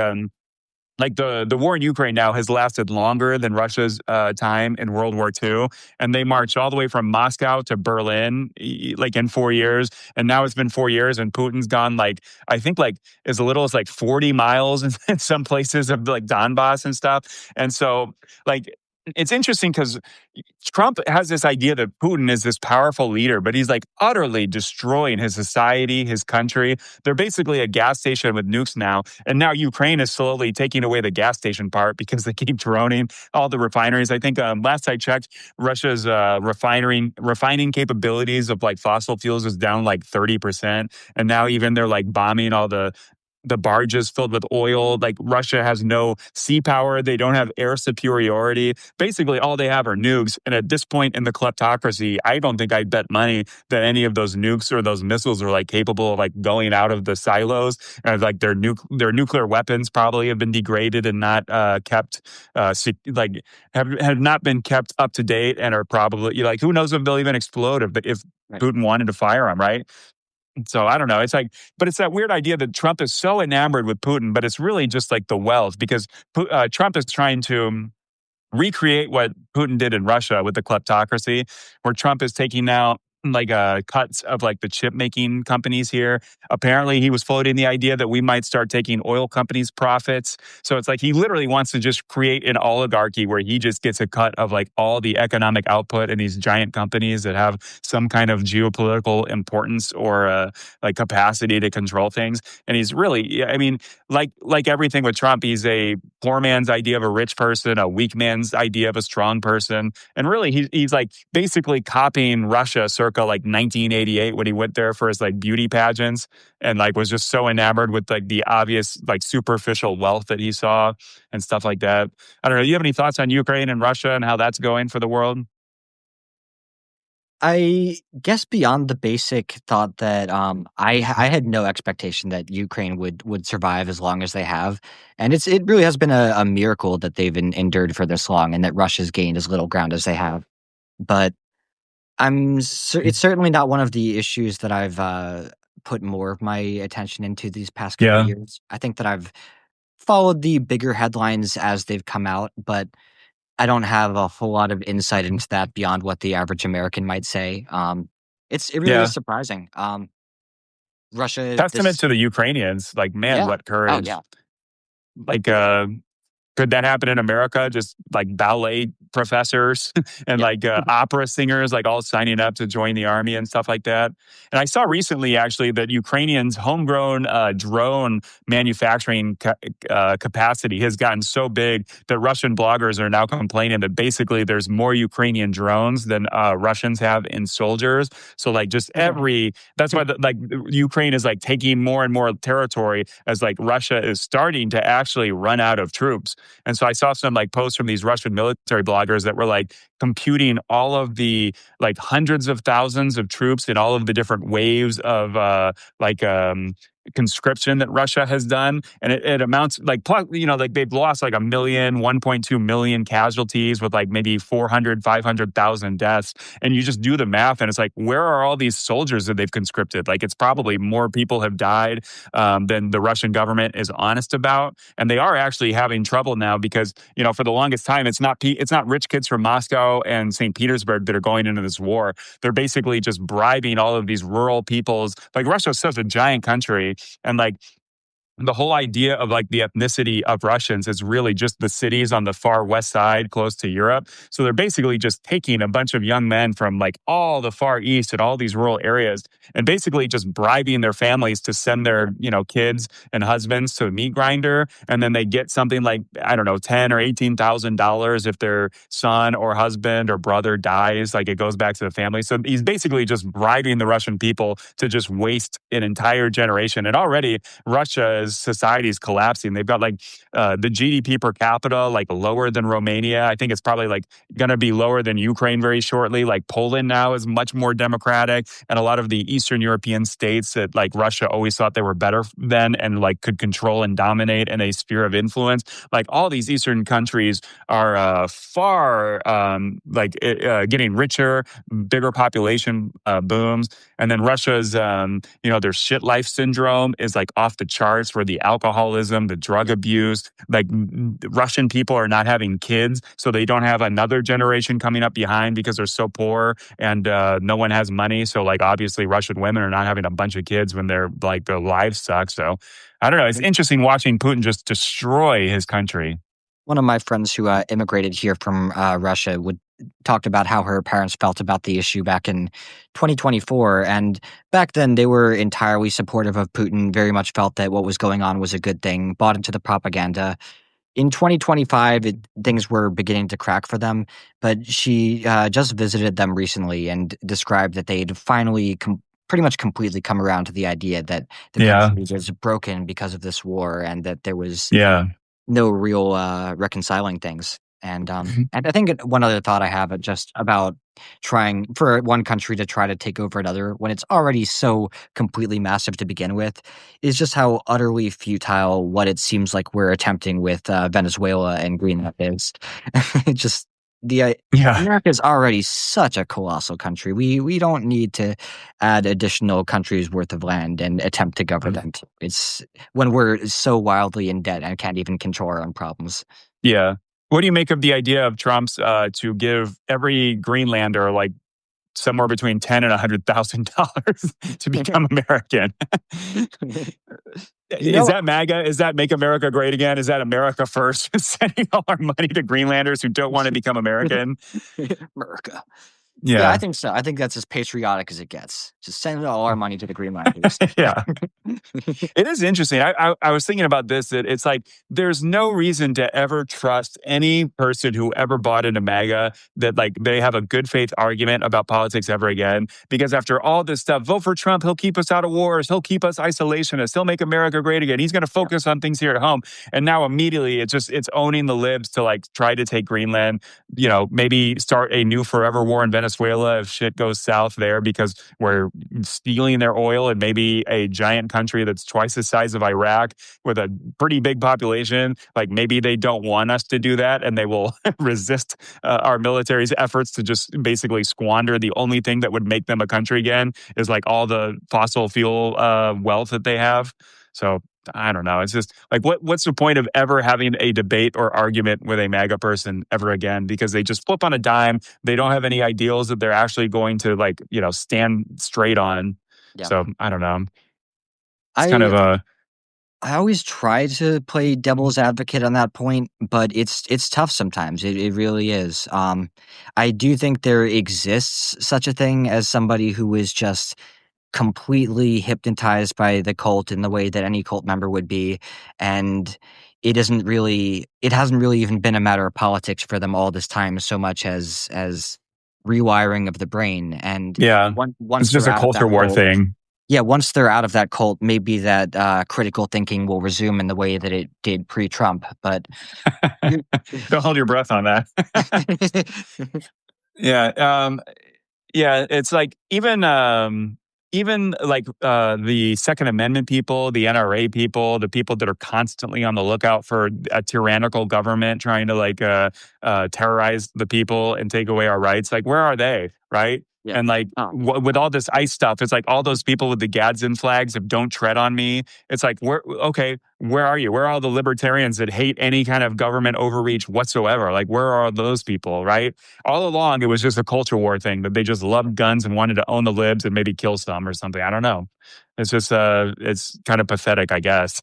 Speaker 1: the war in Ukraine now has lasted longer than Russia's time in World War II, and they marched all the way from Moscow to Berlin like in 4 years, and now it's been 4 years, and Putin's gone like I think like as little as like 40 miles in some places of like Donbass and stuff, and so like. It's interesting because Trump has this idea that Putin is this powerful leader, but he's like utterly destroying his society, his country. They're basically a gas station with nukes now. And now Ukraine is slowly taking away the gas station part because they keep droning all the refineries. I think last I checked, Russia's refining capabilities of like fossil fuels is down like 30%. And now even they're like bombing all the barges filled with oil. Like Russia has no sea power. They don't have air superiority. Basically, all they have are nukes. And at this point in the kleptocracy, I don't think I'd bet money that any of those nukes or those missiles are like capable of like going out of the silos. And like their nuclear weapons probably have been degraded and not kept like have not been kept up to date and are probably like who knows if they'll even explode if
Speaker 2: Right.
Speaker 1: Putin wanted to fire them, right? So I don't know. It's like, but it's that weird idea that Trump is so enamored with Putin, but it's really just like the wealth because Trump is trying to recreate what Putin did in Russia with the kleptocracy, where Trump is taking out like cuts of like the chip making companies here. Apparently, he was floating the idea that we might start taking oil companies' profits. So it's like he literally wants to just create an oligarchy where he just gets a cut of like all the economic output in these giant companies that have some kind of geopolitical importance or like capacity to control things. And he's really, I mean, like everything with Trump, he's a poor man's idea of a rich person, a weak man's idea of a strong person. And really, he's like basically copying Russia circa like 1988 when he went there for his like beauty pageants and like was just so enamored with like the obvious like superficial wealth that he saw and stuff like that. I don't know. You have any thoughts on Ukraine and Russia and how that's going for the world?
Speaker 2: I guess beyond the basic thought that I had no expectation that Ukraine would survive as long as they have, and it really has been a miracle that they've endured for this long, and that Russia's gained as little ground as they have. But it's certainly not one of the issues that I've put more of my attention into these past couple
Speaker 1: Yeah.
Speaker 2: years. I think that I've followed the bigger headlines as they've come out, but I don't have a whole lot of insight into that beyond what the average American might say. It really is
Speaker 1: Yeah.
Speaker 2: surprising. Russia,
Speaker 1: Testament
Speaker 2: this,
Speaker 1: to the Ukrainians. Like, man,
Speaker 2: yeah.
Speaker 1: what
Speaker 2: Oh
Speaker 1: courage.
Speaker 2: yeah.
Speaker 1: Like, could that happen in America? Just like ballet professors and
Speaker 2: Yep.
Speaker 1: like opera singers, like all signing up to join the army and stuff like that. And I saw recently actually that Ukrainians' homegrown drone manufacturing capacity has gotten so big that Russian bloggers are now complaining that basically there's more Ukrainian drones than Russians have in soldiers. So like just that's why like Ukraine is like taking more and more territory as like Russia is starting to actually run out of troops. And so I saw some like posts from these Russian military bloggers that were like computing all of the like hundreds of thousands of troops in all of the different waves of conscription that Russia has done. And it amounts like, like they've lost like 1.2 million casualties with like maybe 400, 500,000 deaths. And you just do the math and it's like, where are all these soldiers that they've conscripted? Like it's probably more people have died than the Russian government is honest about. And they are actually having trouble now because, for the longest time, it's not rich kids from Moscow and St. Petersburg that are going into this war. They're basically just bribing all of these rural peoples. Like Russia is such a giant country. And like the whole idea of like the ethnicity of Russians is really just the cities on the far west side close to Europe. So they're basically just taking a bunch of young men from like all the far east and all these rural areas and basically just bribing their families to send their, kids and husbands to a meat grinder. And then they get something like, I don't know, $10,000 or $18,000 if their son or husband or brother dies. Like it goes back to the family. So he's basically just bribing the Russian people to just waste an entire generation. And already Russia Russia's society is collapsing. They've got like the GDP per capita like lower than Romania. I think it's probably like going to be lower than Ukraine very shortly. Like Poland now is much more democratic, and a lot of the Eastern European states that like Russia always thought they were better than and like could control and dominate in a sphere of influence. Like all these Eastern countries are far getting richer, bigger population booms, and then Russia's their shit life syndrome is like off the charts, where the alcoholism, the drug abuse, like Russian people are not having kids, so they don't have another generation coming up behind because they're so poor and no one has money. So like obviously Russian women are not having a bunch of kids when they're like their lives suck. So I don't know. It's interesting watching Putin just destroy his country.
Speaker 2: One of my friends who immigrated here from Russia would talked about how her parents felt about the issue back in 2024, and back then they were entirely supportive of Putin. Very much felt that what was going on was a good thing. Bought into the propaganda. In 2025, things were beginning to crack for them, but she just visited them recently and described that they'd finally pretty much completely come around to the idea that the
Speaker 1: Yeah.
Speaker 2: country was broken because of this war and that there was
Speaker 1: Yeah.
Speaker 2: no real reconciling things. And I think one other thought I have just about trying for one country to try to take over another when it's already so completely massive to begin with is just how utterly futile what it seems like we're attempting with Venezuela and Greenland is. Just
Speaker 1: Yeah.
Speaker 2: America is already such a colossal country. We don't need to add additional countries worth of land and attempt to govern them. It's when we're so wildly in debt and can't even control our own problems.
Speaker 1: Yeah. What do you make of the idea of Trump's to give every Greenlander like somewhere between $10,000 and $100,000 to become American? Is that MAGA? Is that Make America Great Again? Is that America First? Sending all our money to Greenlanders who don't want to become American?
Speaker 2: America. Yeah, I
Speaker 1: Yeah.
Speaker 2: think so. I think that's as patriotic as it gets. Just send all our money to the Greenlanders.
Speaker 1: Yeah. It is interesting. I was thinking about this, that it's like there's no reason to ever trust any person who ever bought into MAGA that like they have a good faith argument about politics ever again. Because after all this stuff, vote for Trump, he'll keep us out of wars, he'll keep us isolationists, he'll make America great again. He's going to focus on things here at home. And now immediately it's owning the libs to like try to take Greenland, maybe start a new forever war in Venezuela if shit goes south there because we're stealing their oil, and maybe a giant country that's twice the size of Iraq with a pretty big population. Like maybe they don't want us to do that and they will resist our military's efforts to just basically squander the only thing that would make them a country again is like all the fossil fuel wealth that they have. So I don't know. It's just like, what's the point of ever having a debate or argument with a MAGA person ever again? Because they just flip on a dime. They don't have any ideals that they're actually going to like, stand straight on.
Speaker 2: Yeah.
Speaker 1: So I don't know. It's kind of a.
Speaker 2: I always try to play devil's advocate on that point, but it's tough sometimes. It really is. I do think there exists such a thing as somebody who is just completely hypnotized by the cult in the way that any cult member would be, and it hasn't really even been a matter of politics for them all this time so much as rewiring of the brain. And
Speaker 1: Yeah,
Speaker 2: once
Speaker 1: it's just
Speaker 2: they're
Speaker 1: a
Speaker 2: out of
Speaker 1: culture
Speaker 2: that
Speaker 1: war
Speaker 2: cult,
Speaker 1: thing.
Speaker 2: yeah, once they're out of that cult, maybe that critical thinking will resume in the way that it did pre-Trump. But
Speaker 1: Don't hold your breath on that. Yeah. Yeah, it's like even like the Second Amendment people, the NRA people, the people that are constantly on the lookout for a tyrannical government trying to like terrorize the people and take away our rights. Like, where are they? Right?
Speaker 2: Yeah.
Speaker 1: And like with all this ICE stuff, it's like all those people with the Gadsden flags of "Don't tread on me." It's like, where are you? Where are all the libertarians that hate any kind of government overreach whatsoever? Like, where are those people? Right? All along, it was just a culture war thing that they just loved guns and wanted to own the libs and maybe kill some or something. I don't know. It's just it's kind of pathetic, I guess.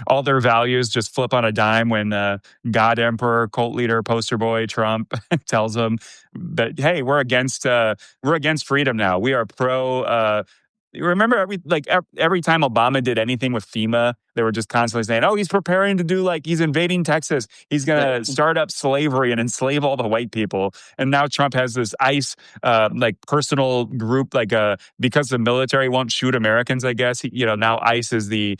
Speaker 1: All their values just flip on a dime when God Emperor, cult leader, poster boy Trump tells them that, hey, we're against freedom now. We are pro You remember every time Obama did anything with FEMA, they were just constantly saying, "Oh, he's preparing to do he's invading Texas. He's going to start up slavery and enslave all the white people." And now Trump has this ICE personal group because the military won't shoot Americans. I guess now ICE is the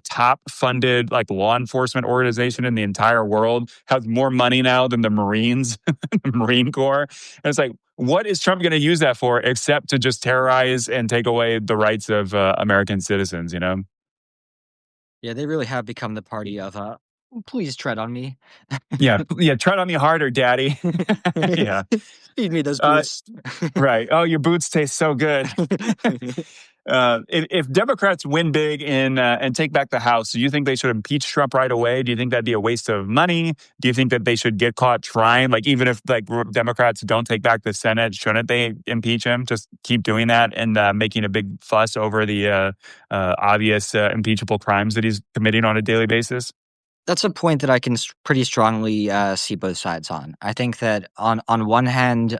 Speaker 1: top funded law enforcement organization in the entire world. Has more money now than the Marines, the Marine Corps. And it's like, what is Trump going to use that for except to just terrorize and take away the rights of American citizens,
Speaker 2: Yeah, they really have become the party of, please tread on me.
Speaker 1: Yeah, tread on me harder, daddy. Yeah.
Speaker 2: Feed me those boots.
Speaker 1: Right. Oh, your boots taste so good. If Democrats win big and take back the House, do you think they should impeach Trump right away? Do you think that'd be a waste of money? Do you think that they should get caught trying? Even if Democrats don't take back the Senate, shouldn't they impeach him? Just keep doing that and making a big fuss over the obvious impeachable crimes that he's committing on a daily basis?
Speaker 2: That's a point that I can pretty strongly see both sides on. I think that on one hand,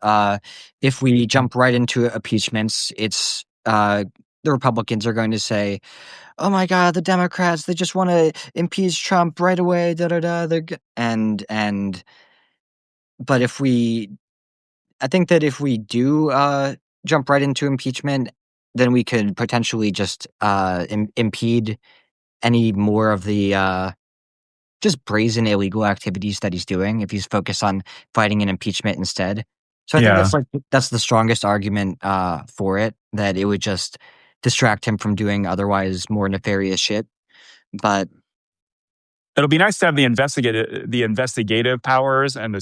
Speaker 2: if we jump right into impeachments, it's the Republicans are going to say, "Oh my God, the Democrats, they just want to impeach Trump right away." Da da da. But I think that if we do jump right into impeachment, then we could potentially just impede any more of the just brazen illegal activities that he's doing if he's focused on fighting an impeachment instead. So I think
Speaker 1: Yeah.
Speaker 2: that's the strongest argument for it, that it would just distract him from doing otherwise more nefarious shit. But
Speaker 1: It'll be nice to have the investigative powers and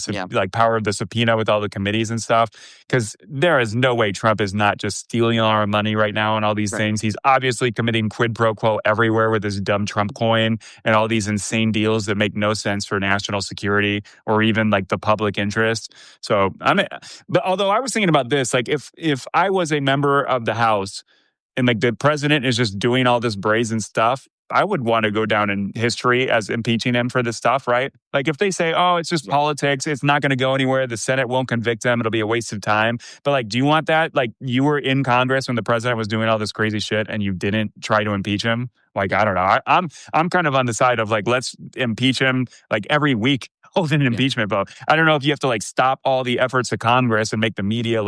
Speaker 1: power of the subpoena with all the committees and stuff, because there is no way Trump is not just stealing all our money right now and all these things. He's obviously committing quid pro quo everywhere with his dumb Trump coin and all these insane deals that make no sense for national security or even the public interest. So but although I was thinking about this, if I was a member of the House and the president is just doing all this brazen stuff, I would want to go down in history as impeaching him for this stuff, right? If they say, "Oh, it's just politics, it's not going to go anywhere, the Senate won't convict him, it'll be a waste of time." But do you want that? You were in Congress when the president was doing all this crazy shit and you didn't try to impeach him? I don't know. I'm kind of on the side of let's impeach him every week. Hold an impeachment vote. I don't know if you have to stop all the efforts of Congress and make the media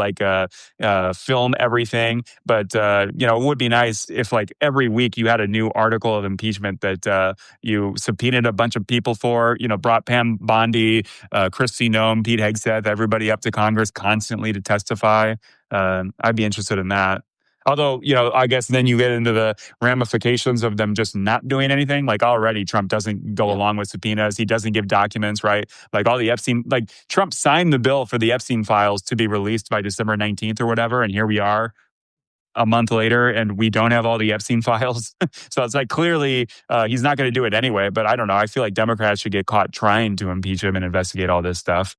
Speaker 1: film everything, but it would be nice if every week you had a new article of impeachment that you subpoenaed a bunch of people for. Brought Pam Bondi, Kristi Noem, Pete Hegseth, everybody up to Congress constantly to testify. I'd be interested in that. Although, I guess then you get into the ramifications of them just not doing anything. Already Trump doesn't go along with subpoenas. He doesn't give documents, right? All the Epstein, Trump signed the bill for the Epstein files to be released by December 19th or whatever. And here we are a month later and we don't have all the Epstein files. So it's clearly he's not going to do it anyway. But I don't know. I feel like Democrats should get caught trying to impeach him and investigate all this stuff.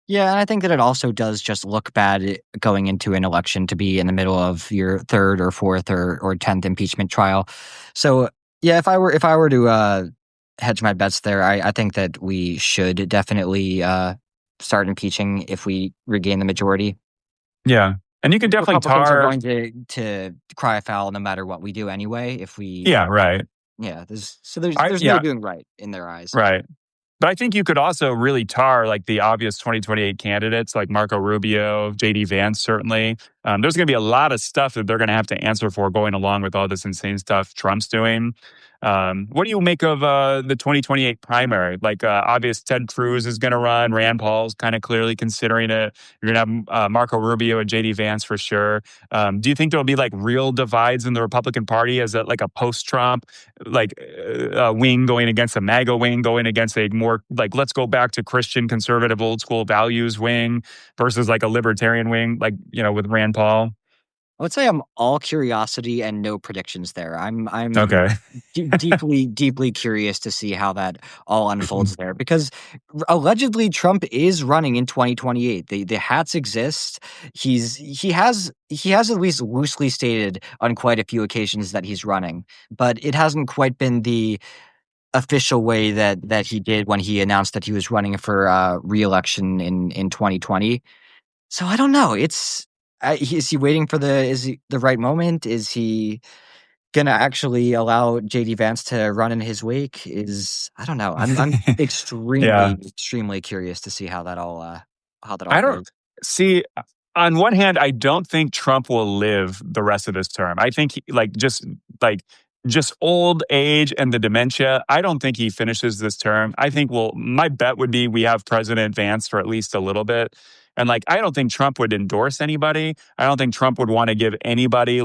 Speaker 2: Yeah, and I think that it also does just look bad going into an election to be in the middle of your third or fourth or 10th impeachment trial. So yeah, if I were to hedge my bets there, I think that we should definitely start impeaching if we regain the majority.
Speaker 1: Yeah, and you can definitely
Speaker 2: Republicans are going to cry foul no matter what we do anyway. If we
Speaker 1: right.
Speaker 2: Yeah, there's no doing right in their eyes.
Speaker 1: Right. But I think you could also really tar the obvious 2028 candidates like Marco Rubio, J.D. Vance, certainly. There's going to be a lot of stuff that they're going to have to answer for going along with all this insane stuff Trump's doing. What do you make of the 2028 primary? Obvious Ted Cruz is going to run. Rand Paul's kind of clearly considering it. You're going to have Marco Rubio and J.D. Vance for sure. Do you think there'll be real divides in the Republican Party as a post-Trump wing going against a MAGA wing, going against a more let's go back to Christian conservative old school values wing versus a libertarian wing, with Rand Paul?
Speaker 2: I would say I'm all curiosity and no predictions there. I'm
Speaker 1: Okay.
Speaker 2: deeply curious to see how that all unfolds there, because allegedly Trump is running in 2028. The hats exist. He has at least loosely stated on quite a few occasions that he's running, but it hasn't quite been the official way that he did when he announced that he was running for re-election in 2020. So I don't know. is he waiting for the right moment? Is he gonna actually allow JD Vance to run in his wake? I don't know. I'm
Speaker 1: Yeah.
Speaker 2: extremely curious to see how that all
Speaker 1: I don't
Speaker 2: goes.
Speaker 1: see. On one hand, I don't think Trump will live the rest of this term. I think like just old age and the dementia. I don't think he finishes this term. I think my bet would be we have President Vance for at least a little bit. And like, I don't think Trump would endorse anybody. I don't think Trump would want to give anybody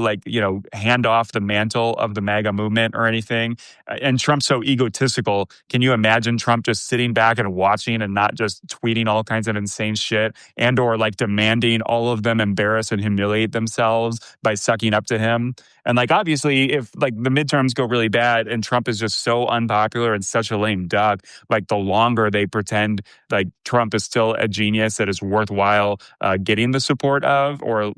Speaker 1: hand off the mantle of the MAGA movement or anything. And Trump's so egotistical. Can you imagine Trump just sitting back and watching and not just tweeting all kinds of insane shit and or like demanding all of them embarrass and humiliate themselves by sucking up to him? And like, obviously, if like the midterms go really bad and Trump is just so unpopular and such a lame duck, like the longer they pretend like Trump is still a genius that is worthwhile getting the support of, or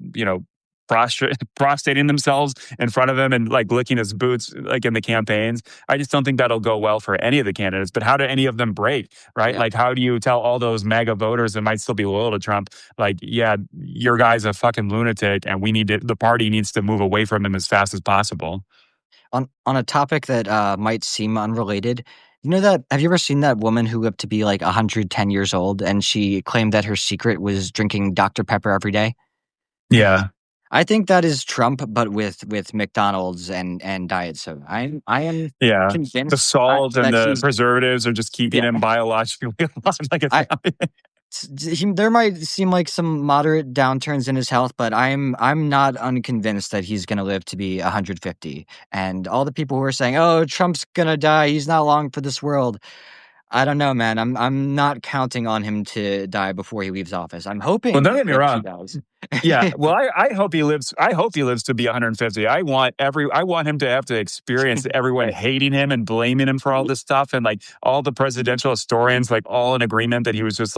Speaker 1: prostrating themselves in front of him and like licking his boots like in the campaigns. I just don't think that'll go well for any of the candidates. But how do any of them break, right?
Speaker 2: Yeah.
Speaker 1: Like, how do you tell all those MAGA voters that might still be loyal to Trump, like, yeah, your guy's a fucking lunatic and the party needs to move away from him as fast as possible?
Speaker 2: On a topic that might seem unrelated, have you ever seen that woman who lived to be like 110 years old and she claimed that her secret was drinking Dr. Pepper every day?
Speaker 1: Yeah.
Speaker 2: I think that is Trump, but with McDonald's and diet soda. I am
Speaker 1: Yeah. The
Speaker 2: convinced
Speaker 1: salt and
Speaker 2: that
Speaker 1: the
Speaker 2: he's
Speaker 1: preservatives are just keeping
Speaker 2: yeah.
Speaker 1: him biologically alive like a
Speaker 2: I
Speaker 1: zombie.
Speaker 2: there might seem like some moderate downturns in his health, but I'm not unconvinced that he's going to live to be 150. And all the people who are saying, "Oh, Trump's going to die. He's not long for this world." I don't know, man. I'm not counting on him to die before he leaves office. I'm
Speaker 1: Well, don't
Speaker 2: hoping
Speaker 1: get me
Speaker 2: that he
Speaker 1: wrong.
Speaker 2: does.
Speaker 1: Yeah, well, I hope he lives. I hope he lives to be 150. I want him to have to experience everyone
Speaker 2: Right.
Speaker 1: hating him and blaming him for all this stuff, and like all the presidential historians, like all in agreement that he was just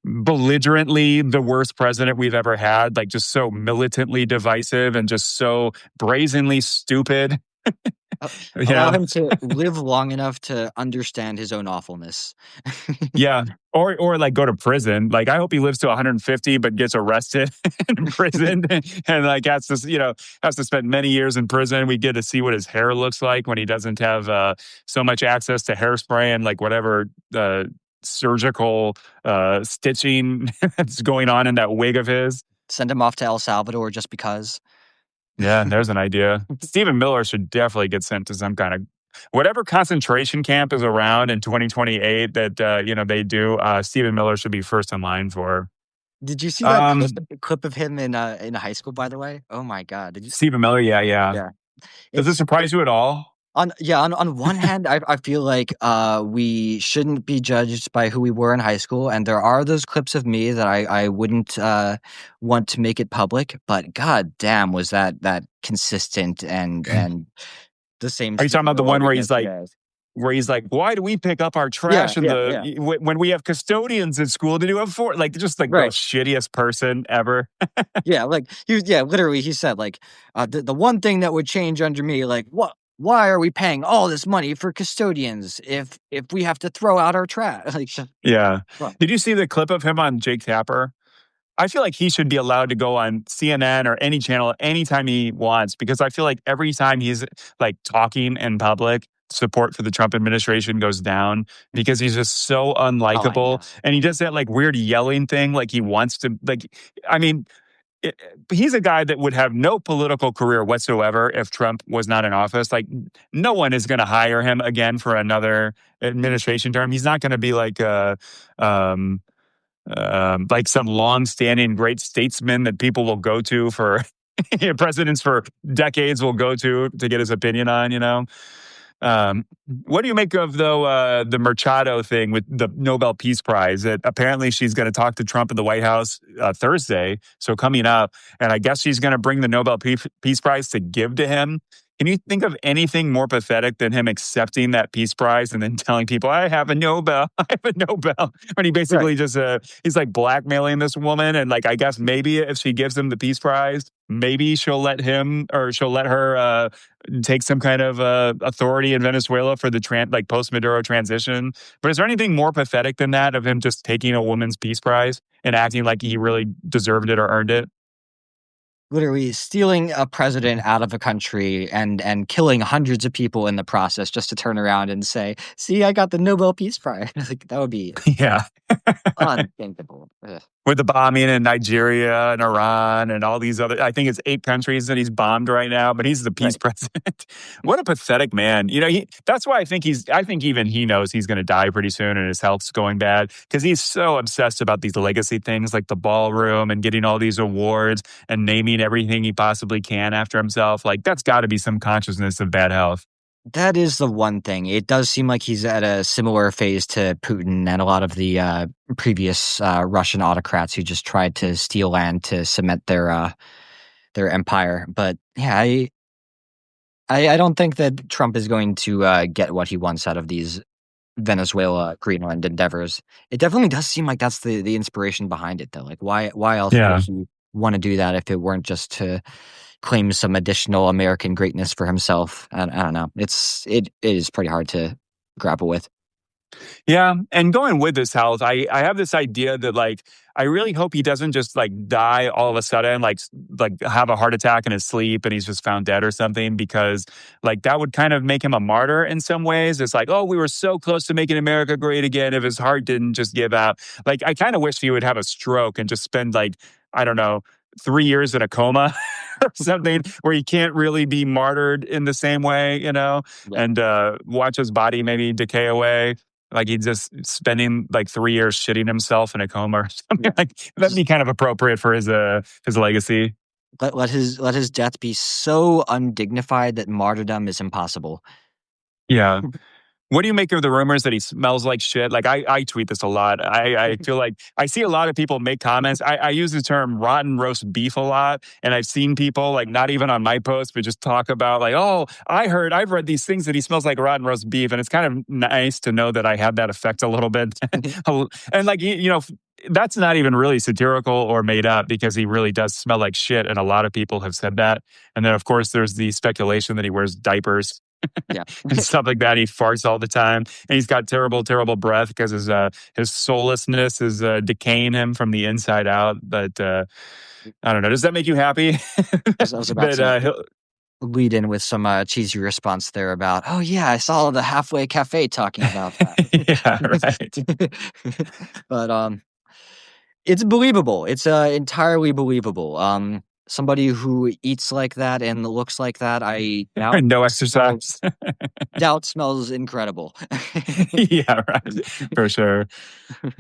Speaker 1: belligerently the worst president we've ever had, like just so militantly divisive and just so brazenly stupid.
Speaker 2: Uh,
Speaker 1: You
Speaker 2: Allow
Speaker 1: know,
Speaker 2: him to live long enough to understand his own awfulness.
Speaker 1: yeah. Or like go to prison. Like I hope he lives to 150 but gets arrested in prison and like has to spend many years in prison. We get to see what his hair looks like when he doesn't have so much access to hairspray and like whatever surgical stitching that's going on in that wig of his.
Speaker 2: Send him off to El Salvador just because.
Speaker 1: Yeah, there's an idea. Stephen Miller should definitely get sent to some kind of whatever concentration camp is around in 2028 that they do. Stephen Miller should be first in line for.
Speaker 2: Did you see that
Speaker 1: Um,
Speaker 2: clip of him in high school? By the way, oh my god! Did you?
Speaker 1: Stephen Miller, yeah, yeah.
Speaker 2: Yeah,
Speaker 1: Does it
Speaker 2: it's
Speaker 1: surprise you at all?
Speaker 2: on one hand, I feel like we shouldn't be judged by who we were in high school, and there are those clips of me that I wouldn't want to make it public. But god damn, was that consistent and the same
Speaker 1: Are you talking
Speaker 2: Stephen
Speaker 1: about the
Speaker 2: Miller
Speaker 1: one
Speaker 2: week after day.
Speaker 1: where he's like, why do we pick up our
Speaker 2: Yeah,
Speaker 1: trash in
Speaker 2: yeah, yeah.
Speaker 1: when we have custodians at school to do it for? Like just like the
Speaker 2: Right.
Speaker 1: shittiest person ever.
Speaker 2: Yeah, like literally he said like the one thing that would change under me, like why are we paying all this money for custodians if we have to throw out our trash? Like
Speaker 1: Yeah.
Speaker 2: well,
Speaker 1: Did you see the clip of him on Jake Tapper? I feel like he should be allowed to go on CNN or any channel anytime he wants, because I feel like every time he's like talking in public, support for the Trump administration goes down because he's just so
Speaker 2: oh, I
Speaker 1: unlikable.
Speaker 2: know.
Speaker 1: And he does that like weird yelling thing, like he wants to, like, I mean, he's a guy that would have no political career whatsoever if Trump was not in office. Like, no one is going to hire him again for another administration term. He's not going to be um, like some long-standing great statesman that people will go to for presidents for decades will go to get his opinion on. What do you make of though the Machado thing with the Nobel Peace Prize? That apparently she's going to talk to Trump in the White House Thursday, so coming up, and I guess she's going to bring the Nobel Peace Prize to give to him. Can you think of anything more pathetic than him accepting that Peace Prize and then telling people, I have a Nobel, I have a Nobel? When he
Speaker 2: Right.
Speaker 1: basically just, he's like blackmailing this woman. And like, I guess maybe if she gives him the Peace Prize, maybe she'll let him or she'll let her take some kind of authority in Venezuela for the like post Maduro transition. But is there anything more pathetic than that of him just taking a woman's Peace Prize and acting like he really deserved it or earned it?
Speaker 2: Literally stealing a president out of a country and killing hundreds of people in the process just to turn around and say, "See, I got the Nobel Peace Prize." Like, that would be
Speaker 1: Yeah.
Speaker 2: unthinkable. Ugh.
Speaker 1: With the bombing in Nigeria and Iran and all these other, I think it's 8 countries that he's bombed right now, but he's the peace
Speaker 2: Right.
Speaker 1: president. What a pathetic man. You know, that's why I think even he knows he's going to die pretty soon and his health's going bad because he's so obsessed about these legacy things like the ballroom and getting all these awards and naming everything he possibly can after himself. Like, that's got to be some consciousness of bad health.
Speaker 2: That is the one thing. It does seem like he's at a similar phase to Putin and a lot of the previous Russian autocrats who just tried to steal land to cement their empire. But yeah, I don't think that Trump is going to get what he wants out of these Venezuela, Greenland endeavors. It definitely does seem like that's the inspiration behind it, though. Like, why else would
Speaker 1: Yeah.
Speaker 2: he want to do that if it weren't just to claim some additional American greatness for himself? I don't know. It is pretty hard to grapple with.
Speaker 1: Yeah, and going with his health, I have this idea that like I really hope he doesn't just like die all of a sudden, like have a heart attack in his sleep and he's just found dead or something, because like that would kind of make him a martyr in some ways. It's like, oh, we were so close to making America great again if his heart didn't just give out. Like I kind of wish he would have a stroke and just spend like, I don't know, 3 years in a coma or something where he can't really be martyred in the same way, you know,
Speaker 2: Yeah,
Speaker 1: and watch his body maybe decay away. Like he's just spending like 3 years shitting himself in a coma or something.
Speaker 2: yeah.
Speaker 1: Like that'd
Speaker 2: Just
Speaker 1: be kind of appropriate for his legacy.
Speaker 2: let his death be so undignified that martyrdom is impossible.
Speaker 1: Yeah. What do you make of the rumors that he smells like shit? Like I tweet this a lot. I feel like I see a lot of people make comments. I use the term rotten roast beef a lot. And I've seen people like not even on my post, but just talk about like, oh, I've read these things that he smells like rotten roast beef. And it's kind of nice to know that I had that effect a little bit. And like, you know, that's not even really satirical or made up because he really does smell like shit. And a lot of people have said that. And then of course there's the speculation that he wears diapers
Speaker 2: Yeah.
Speaker 1: and stuff like that. He farts all the time, and he's got terrible, terrible breath because his soullessness is decaying him from the inside out. But I don't know. Does that make you happy?
Speaker 2: I was about
Speaker 1: that
Speaker 2: to
Speaker 1: he'll,
Speaker 2: lead in with some cheesy response there about, oh yeah, I saw the Halfway Cafe talking about
Speaker 1: yeah, right.
Speaker 2: that. But it's believable. It's entirely believable. Somebody who eats like that and looks like that, I doubt
Speaker 1: No
Speaker 2: smells
Speaker 1: exercise.
Speaker 2: smells incredible.
Speaker 1: Yeah, right. For sure.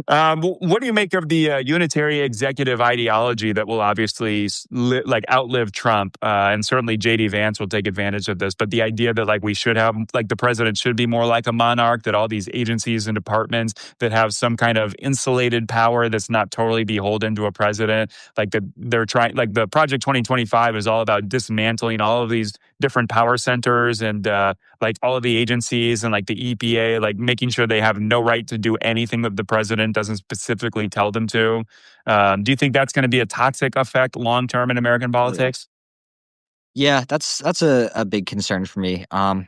Speaker 1: What do you make of the unitary executive ideology that will obviously like outlive Trump? And certainly JD Vance will take advantage of this. But the idea that like we should have like the president should be more like a monarch, that all these agencies and departments that have some kind of insulated power that's not totally beholden to a president, like that they're trying, like the Project 2025 is all about dismantling all of these different power centers and like all of the agencies and like the EPA, like making sure they have no right to do anything that the president doesn't specifically tell them to. Do you think that's going to be a toxic effect long term in American
Speaker 2: Oh yeah.
Speaker 1: politics?
Speaker 2: Yeah, that's a big concern for me. I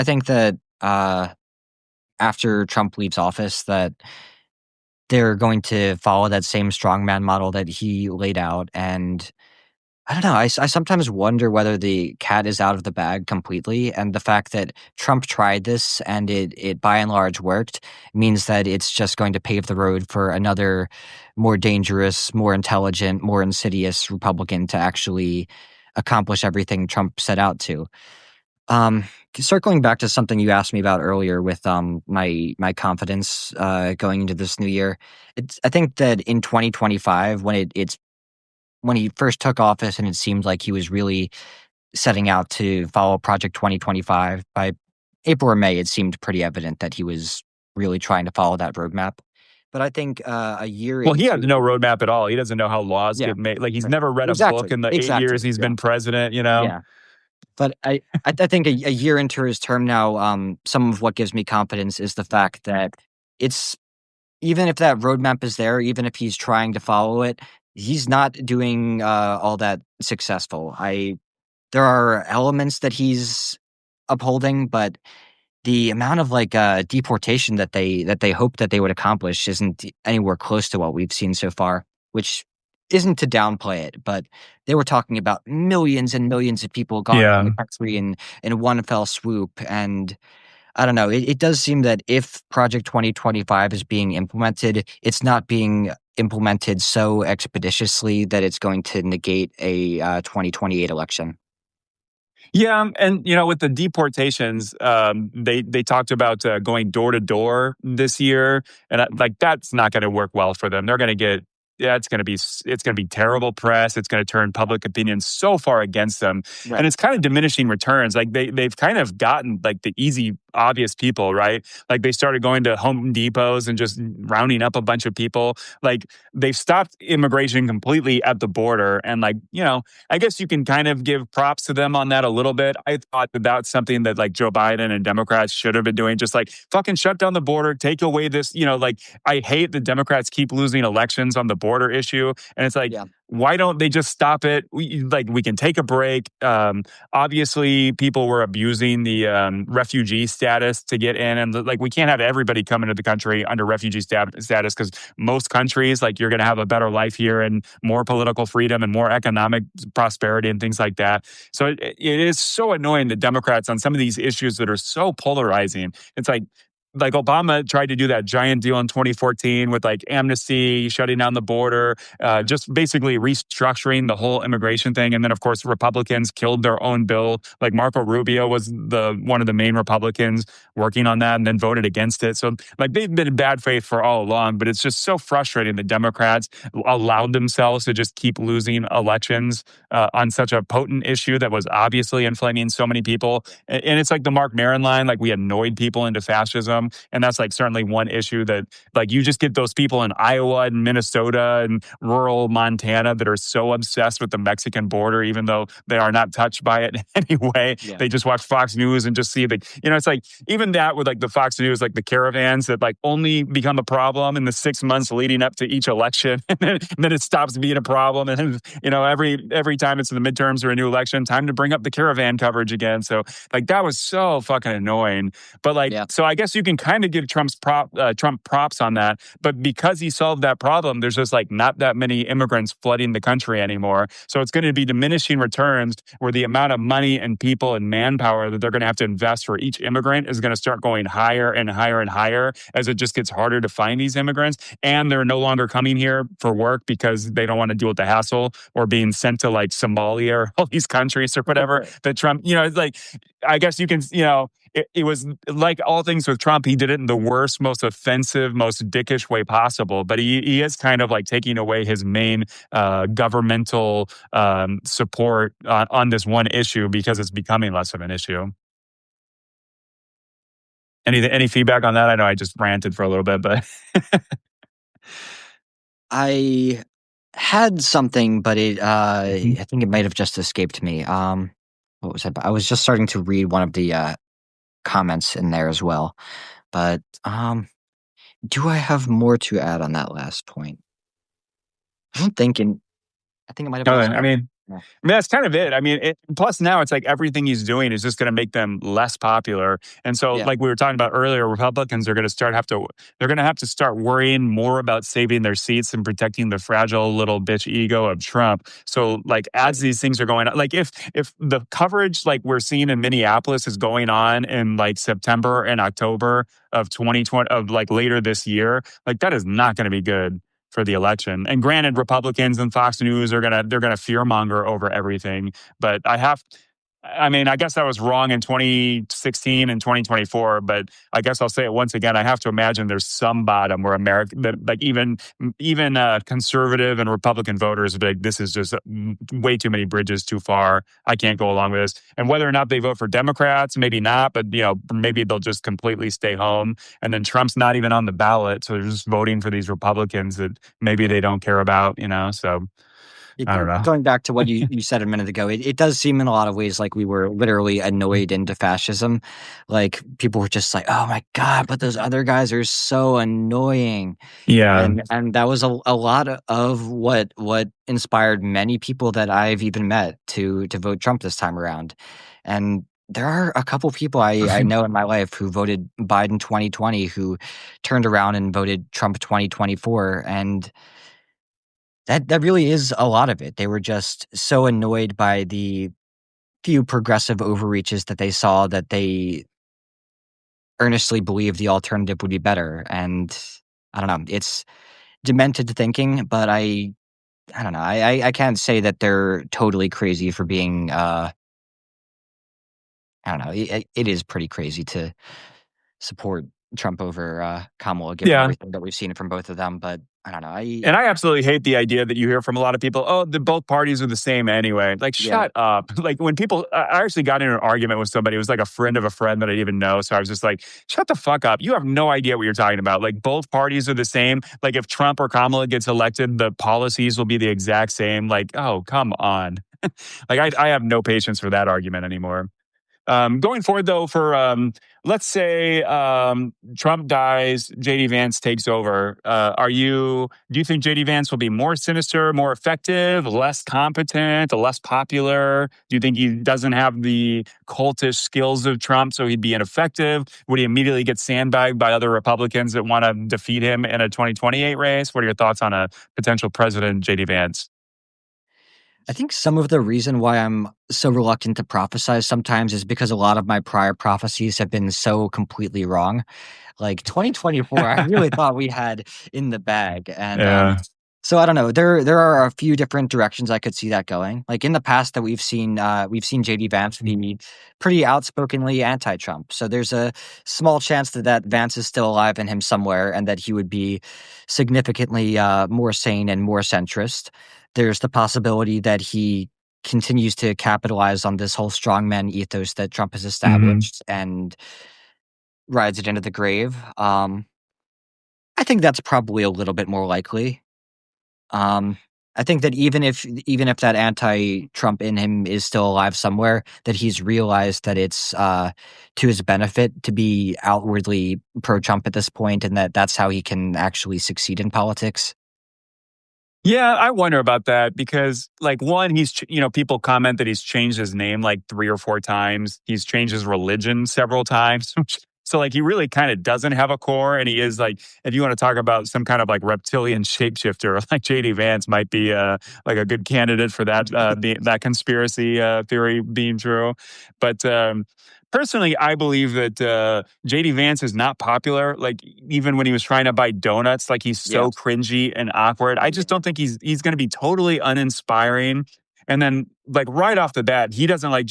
Speaker 2: think that after Trump leaves office, that they're going to follow that same strongman model that he laid out. And I don't know. I sometimes wonder whether the cat is out of the bag completely. And the fact that Trump tried this and it by and large worked means that it's just going to pave the road for another more dangerous, more intelligent, more insidious Republican to actually accomplish everything Trump set out to. Um, Circling back to something you asked me about earlier with my confidence going into this new year, I think that in 2025 when he first took office and it seemed like he was really setting out to follow Project 2025, by April or May it seemed pretty evident that he was really trying to follow that roadmap. But I think a year
Speaker 1: Well, he has no
Speaker 2: into
Speaker 1: roadmap at all. He doesn't know how laws
Speaker 2: yeah,
Speaker 1: get made. Like he's
Speaker 2: right.
Speaker 1: never read a book
Speaker 2: Exactly.
Speaker 1: in the 8 years
Speaker 2: Exactly.
Speaker 1: he's
Speaker 2: Yeah.
Speaker 1: been president, you know?
Speaker 2: Yeah. But I think a year into his term now, some of what gives me confidence is the fact that it's even if that roadmap is there, even if he's trying to follow it, he's not doing all that successful. There are elements that he's upholding, but the amount of deportation that they hope that they would accomplish isn't anywhere close to what we've seen so far, which isn't to downplay it, but they were talking about millions and millions of people gone from
Speaker 1: Yeah.
Speaker 2: the country in one fell swoop. And I don't know, it does seem that if Project 2025 is being implemented, it's not being implemented so expeditiously that it's going to negate a 2028 election.
Speaker 1: Yeah, and with the deportations, they talked about going door to door this year, and like that's not going to work well for them. They're going to get yeah, it's going to be terrible press. It's going to turn public opinion so far against them, and
Speaker 2: Right.
Speaker 1: it's kind of diminishing returns. Like they've kind of gotten like the easy, obvious people, right? Like they started going to Home Depots and just rounding up a bunch of people. Like they've stopped immigration completely at the border, and I guess you can kind of give props to them on that a little bit. I thought that that's something that like Joe Biden and Democrats should have been doing, just like fucking shut down the border, take away this, like I hate the Democrats keep losing elections on the border issue. And it's like,
Speaker 2: Yeah.
Speaker 1: why don't they just stop it? We can take a break. Obviously, people were abusing the refugee status to get in, and like we can't have everybody come into the country under refugee status because most countries, like you're going to have a better life here and more political freedom and more economic prosperity and things like that. So it is so annoying that Democrats on some of these issues that are so polarizing. It's like Obama tried to do that giant deal in 2014 with like amnesty, shutting down the border, just basically restructuring the whole immigration thing. And then, of course, Republicans killed their own bill. Like Marco Rubio was one of the main Republicans working on that and then voted against it. So like they've been in bad faith for all along, but it's just so frustrating that Democrats allowed themselves to just keep losing elections on such a potent issue that was obviously inflaming so many people. And it's like the Mark Maron line, like we annoyed people into fascism. And that's like certainly one issue that like you just get those people in Iowa and Minnesota and rural Montana that are so obsessed with the Mexican border, even though they are not touched by it in any way.
Speaker 2: Yeah.
Speaker 1: They just watch Fox News and just see the, it's like even that with like the Fox News, like the caravans that like only become a problem in the 6 months leading up to each election. And then it stops being a problem. And then, every time it's in the midterms or a new election, time to bring up the caravan coverage again. So like that was so fucking annoying. But like,
Speaker 2: Yeah.
Speaker 1: so I guess you can kind of give Trump props on that. But because he solved that problem, there's just like not that many immigrants flooding the country anymore. So it's going to be diminishing returns where the amount of money and people and manpower that they're going to have to invest for each immigrant is going to start going higher and higher and higher as it just gets harder to find these immigrants. And they're no longer coming here for work because they don't want to deal with the hassle or being sent to like Somalia or all these countries or whatever that Trump, it's like, I guess you can, it was like all things with Trump. He did it in the worst, most offensive, most dickish way possible. But he is kind of like taking away his main governmental support on this one issue because it's becoming less of an issue. Any feedback on that? I know I just ranted for a little bit, but
Speaker 2: I had something, but I think it might have just escaped me. What was I was just starting to read one of the comments in there as well. But do I have more to add on that last point? I don't think I think it might have
Speaker 1: no,
Speaker 2: also.
Speaker 1: I mean,
Speaker 2: Yeah.
Speaker 1: that's kind of it. I mean, plus now it's like everything he's doing is just going to make them less popular. And so,
Speaker 2: Yeah.
Speaker 1: like we were talking about earlier, Republicans are going to they're going to have to start worrying more about saving their seats and protecting the fragile little bitch ego of Trump. So, like, as these things are going on, like if the coverage like we're seeing in Minneapolis is going on in like September and October of 2020, of like later this year, like that is not going to be good for the election. And granted, Republicans and Fox News they're gonna fearmonger over everything. But I guess I was wrong in 2016 and 2024, but I guess I'll say it once again. I have to imagine there's some bottom where America, that like even conservative and Republican voters would be like, this is just way too many bridges too far. I can't go along with this. And whether or not they vote for Democrats, maybe not, but maybe they'll just completely stay home. And then Trump's not even on the ballot, so they're just voting for these Republicans that maybe they don't care about. So I don't know.
Speaker 2: Going back to what you said a minute ago, it does seem in a lot of ways like we were literally annoyed into fascism. Like people were just like, "Oh my God, but those other guys are so annoying,"
Speaker 1: Yeah.
Speaker 2: and that was a lot of what inspired many people that I've even met to vote Trump this time around. And there are a couple people I know in my life who voted Biden 2020 who turned around and voted Trump 2024, and that really is a lot of it. They were just so annoyed by the few progressive overreaches that they saw that they earnestly believed the alternative would be better. And I don't know, it's demented thinking, but I don't know. I can't say that they're totally crazy for being I don't know. It is pretty crazy to support Trump over Kamala, given
Speaker 1: Yeah.
Speaker 2: everything that we've seen from both of them. But I don't know.
Speaker 1: And I absolutely hate the idea that you hear from a lot of people, oh, the both parties are the same anyway. Like,
Speaker 2: Yeah.
Speaker 1: shut up. Like when people, I actually got in an argument with somebody, it was like a friend of a friend that I didn't even know. So I was just like, shut the fuck up. You have no idea what you're talking about. Like both parties are the same. Like if Trump or Kamala gets elected, the policies will be the exact same. Like, oh, come on. Like I have no patience for that argument anymore. Going forward, though, for let's say Trump dies, JD Vance takes over. Do you think JD Vance will be more sinister, more effective, less competent, less popular? Do you think he doesn't have the cultish skills of Trump, so he'd be ineffective? Would he immediately get sandbagged by other Republicans that want to defeat him in a 2028 race? What are your thoughts on a potential president, JD Vance?
Speaker 2: I think some of the reason why I'm so reluctant to prophesize sometimes is because a lot of my prior prophecies have been so completely wrong. Like 2024, I really thought we had in the bag, and
Speaker 1: Yeah.
Speaker 2: so I don't know. There are a few different directions I could see that going. Like in the past that we've seen JD Vance be pretty outspokenly anti-Trump. So there's a small chance that Vance is still alive in him somewhere, and that he would be significantly more sane and more centrist. There's the possibility that he continues to capitalize on this whole strongman ethos that Trump has
Speaker 1: Hmm.
Speaker 2: established and rides it into the grave. I think that's probably a little bit more likely. Um, I think that even if that anti-Trump in him is still alive somewhere, that he's realized that it's to his benefit to be outwardly pro-Trump at this point, and that's how he can actually succeed in politics.
Speaker 1: Yeah, I wonder about that because, like, one, people comment that he's changed his name like 3 or 4 times. He's changed his religion several times. So, like, he really kind of doesn't have a core. And he is, like, if you want to talk about some kind of like reptilian shapeshifter, like JD Vance might be like a good candidate for that, that conspiracy theory being true. But personally, I believe that JD Vance is not popular. Like even when he was trying to buy donuts, like he's
Speaker 2: Yeah.
Speaker 1: so cringy and awkward. I just don't think he's going to be totally uninspiring. And then, like right off the bat, he doesn't like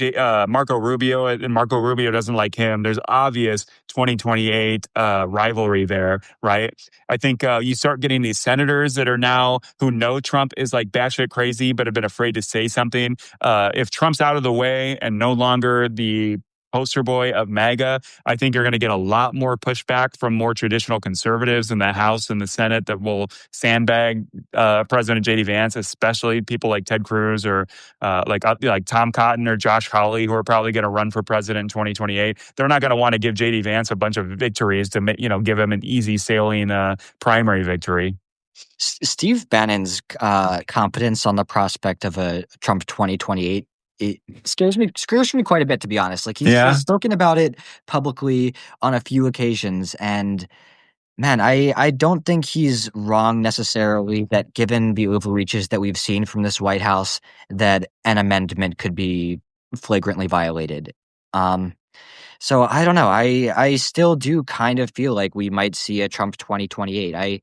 Speaker 1: Marco Rubio, and Marco Rubio doesn't like him. There's obvious 2028 rivalry there, right? I think you start getting these senators that are now who know Trump is like batshit crazy, but have been afraid to say something. If Trump's out of the way and no longer the poster boy of MAGA, I think you're going to get a lot more pushback from more traditional conservatives in the House and the Senate that will sandbag President JD Vance, especially people like Ted Cruz or like Tom Cotton or Josh Hawley, who are probably going to run for president in 2028. They're not going to want to give JD Vance a bunch of victories to give him an easy sailing primary victory.
Speaker 2: Steve Bannon's confidence on the prospect of a Trump 2028, it scares me quite a bit, to be honest. Like he's
Speaker 1: Yeah.
Speaker 2: spoken about it publicly on a few occasions, and man, I don't think he's wrong necessarily that given the overreaches that we've seen from this White House, that an amendment could be flagrantly violated. Um, so I don't know. I still do kind of feel like we might see a Trump 2028. I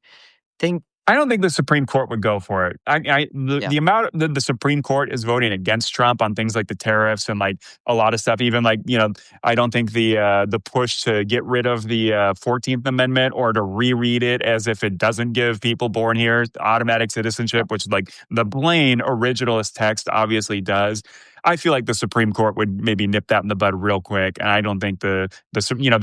Speaker 2: think,
Speaker 1: I don't think the Supreme Court would go for it.
Speaker 2: yeah.
Speaker 1: The amount that the Supreme Court is voting against Trump on things like the tariffs and like a lot of stuff, even like I don't think the push to get rid of the 14th Amendment or to reread it as if it doesn't give people born here automatic citizenship, which like the plain originalist text obviously does. I feel like the Supreme Court would maybe nip that in the bud real quick. And I don't think the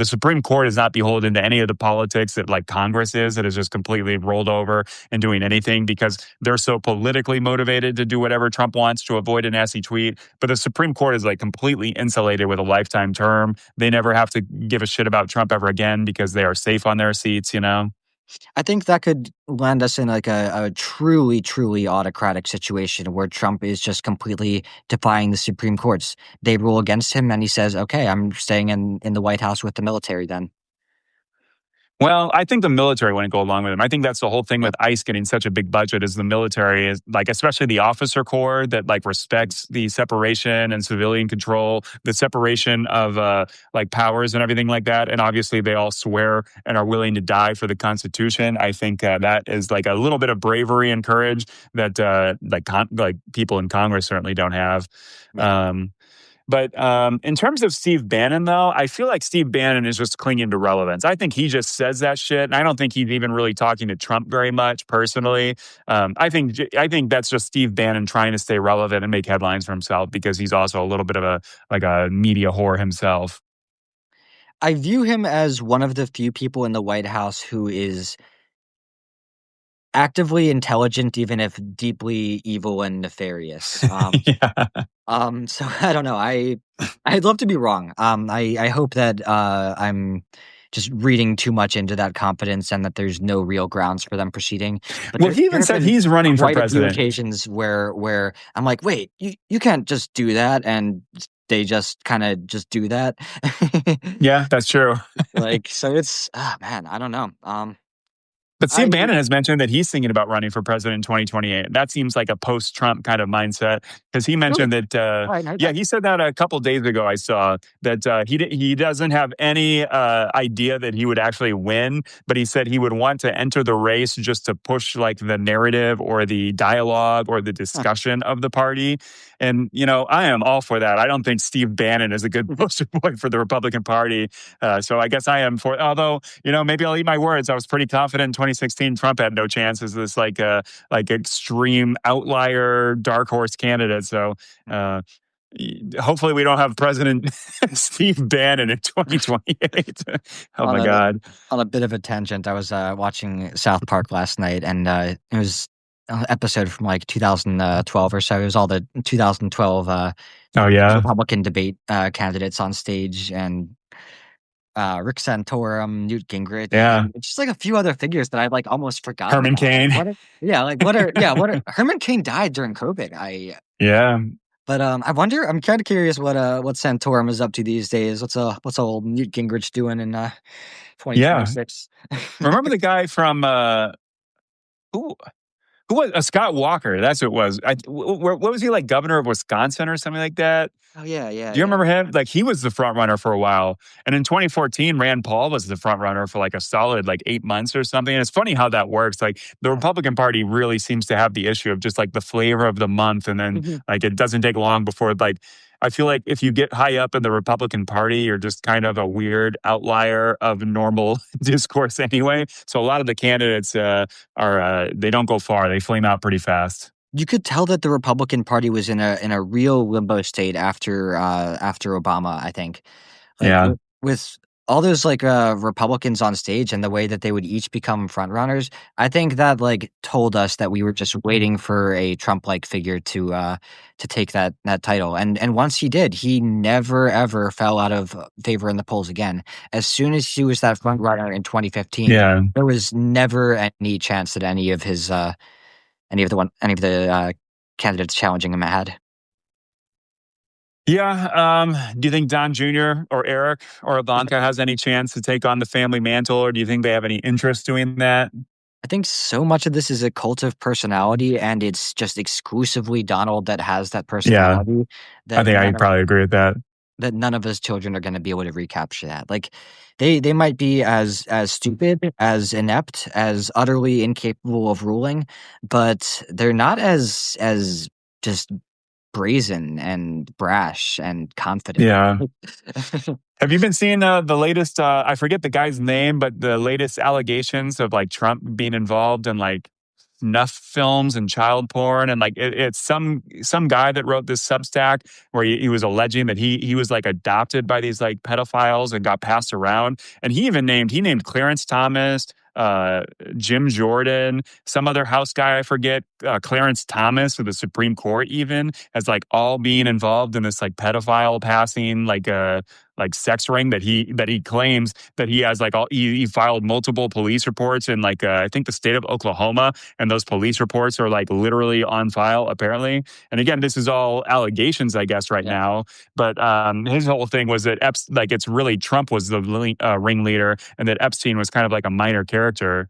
Speaker 1: Supreme Court is not beholden to any of the politics that like Congress is. It is just completely rolled over and doing anything because they're so politically motivated to do whatever Trump wants to avoid a nasty tweet. But the Supreme Court is like completely insulated with a lifetime term. They never have to give a shit about Trump ever again because they are safe on their seats, you know?
Speaker 2: I think that could land us in like a truly, truly autocratic situation where Trump is just completely defying the Supreme Courts. They rule against him and he says, okay, I'm staying in the White House with the military then.
Speaker 1: Well, I think the military wouldn't go along with him. I think that's the whole thing with ICE getting such a big budget is the military is like, especially the officer corps that like respects the separation and civilian control, the separation of like powers and everything like that. And obviously they all swear and are willing to die for the Constitution. I think that is like a little bit of bravery and courage that like people in Congress certainly don't have.
Speaker 2: Yeah.
Speaker 1: But in terms of Steve Bannon, though, I feel like Steve Bannon is just clinging to relevance. I think he just says that shit, and I don't think he's even really talking to Trump very much personally. I think that's just Steve Bannon trying to stay relevant and make headlines for himself because he's also a little bit of a media whore himself.
Speaker 2: I view him as one of the few people in the White House who is actively intelligent, even if deeply evil and nefarious.
Speaker 1: Yeah.
Speaker 2: So I don't know. I'd love to be wrong. I hope that I'm just reading too much into that confidence and that there's no real grounds for them proceeding. But
Speaker 1: Well, he
Speaker 2: there
Speaker 1: even
Speaker 2: have
Speaker 1: said
Speaker 2: been
Speaker 1: he's running for
Speaker 2: quite a few
Speaker 1: president.
Speaker 2: occasions where I'm like, wait, you can't just do that, and they just kind of just do that.
Speaker 1: Yeah, that's true.
Speaker 2: Like, so it's man, I don't know.
Speaker 1: But
Speaker 2: I
Speaker 1: Steve Bannon has mentioned that he's thinking about running for president in 2028. That seems like a post-Trump kind of mindset because he
Speaker 2: really,
Speaker 1: mentioned that,
Speaker 2: I know
Speaker 1: yeah,
Speaker 2: that.
Speaker 1: he said that a couple days ago. I saw that he doesn't have any idea that he would actually win, but he said he would want to enter the race just to push like the narrative or the dialogue or the
Speaker 2: Huh.
Speaker 1: discussion of the party. And, I am all for that. I don't think Steve Bannon is a good poster boy for the Republican Party. So I guess I am for, although, maybe I'll eat my words. I was pretty confident in 2016 Trump had no chance as this like extreme outlier dark horse candidate. So uh, hopefully we don't have President Steve Bannon in 2028. Oh
Speaker 2: on
Speaker 1: my
Speaker 2: a
Speaker 1: God.
Speaker 2: on a bit of a tangent, I was watching South Park last night, and it was an episode from like 2012 or so. It was all the 2012
Speaker 1: Oh yeah.
Speaker 2: Republican debate candidates on stage, and Rick Santorum, Newt Gingrich,
Speaker 1: Yeah.
Speaker 2: and just like a few other figures that I'd like almost forgotten
Speaker 1: Herman
Speaker 2: about. Like,
Speaker 1: Cain.
Speaker 2: yeah, like what are Herman Cain died during COVID.
Speaker 1: Yeah.
Speaker 2: But I wonder. I'm kind of curious what Santorum is up to these days. What's old Newt Gingrich doing in
Speaker 1: Yeah.
Speaker 2: 2026?
Speaker 1: Remember the guy from who who was Scott Walker? That's who it was. What was he like, governor of Wisconsin or something like that?
Speaker 2: Oh yeah, yeah,
Speaker 1: Do you
Speaker 2: yeah.
Speaker 1: remember him? Like he was the front runner for a while. And in 2014, Rand Paul was the front runner for like a solid like 8 months or something. And it's funny how that works. Like the Republican Party really seems to have the issue of just like the flavor of the month. And then like it doesn't take long before like I feel like if you get high up in the Republican Party, you're just kind of a weird outlier of normal discourse anyway. So a lot of the candidates are they don't go far. They flame out pretty fast.
Speaker 2: You could tell that the Republican Party was in a real limbo state after Obama. I think, like
Speaker 1: Yeah.
Speaker 2: with all those like Republicans on stage and the way that they would each become frontrunners, I think that like told us that we were just waiting for a Trump-like figure to take that title. And once he did, he never ever fell out of favor in the polls again. As soon as he was that frontrunner in 2015,
Speaker 1: Yeah.
Speaker 2: there was never any chance that any of the candidates challenging him had.
Speaker 1: Yeah. Do you think Don Jr. or Eric or Ivanka has any chance to take on the family mantle, or do you think they have any interest doing that?
Speaker 2: I think so much of this is a cult of personality, and it's just exclusively Donald that has that
Speaker 1: Yeah,
Speaker 2: personality
Speaker 1: I
Speaker 2: that
Speaker 1: think I
Speaker 2: none of
Speaker 1: probably agree with that.
Speaker 2: that none of his children are going to be able to recapture that. Like they might be as stupid, as inept, as utterly incapable of ruling, but they're not as just brazen and brash and confident.
Speaker 1: Yeah. Have you been seeing the latest? I forget the guy's name, but the latest allegations of like Trump being involved in like snuff films and child porn, and like it's some guy that wrote this Substack where he was alleging that he was like adopted by these like pedophiles and got passed around, and he named Clarence Thomas, Jim Jordan, some other House guy I forget, Clarence Thomas of the Supreme Court, even as like all being involved in this like pedophile passing like sex ring that he claims that he has like he filed multiple police reports in like I think the state of Oklahoma, and those police reports are like literally on file apparently. And again, this is all allegations, I guess, right
Speaker 2: Yeah.
Speaker 1: now. But his whole thing was that like it's really Trump was the ringleader, and that Epstein was kind of like a minor character.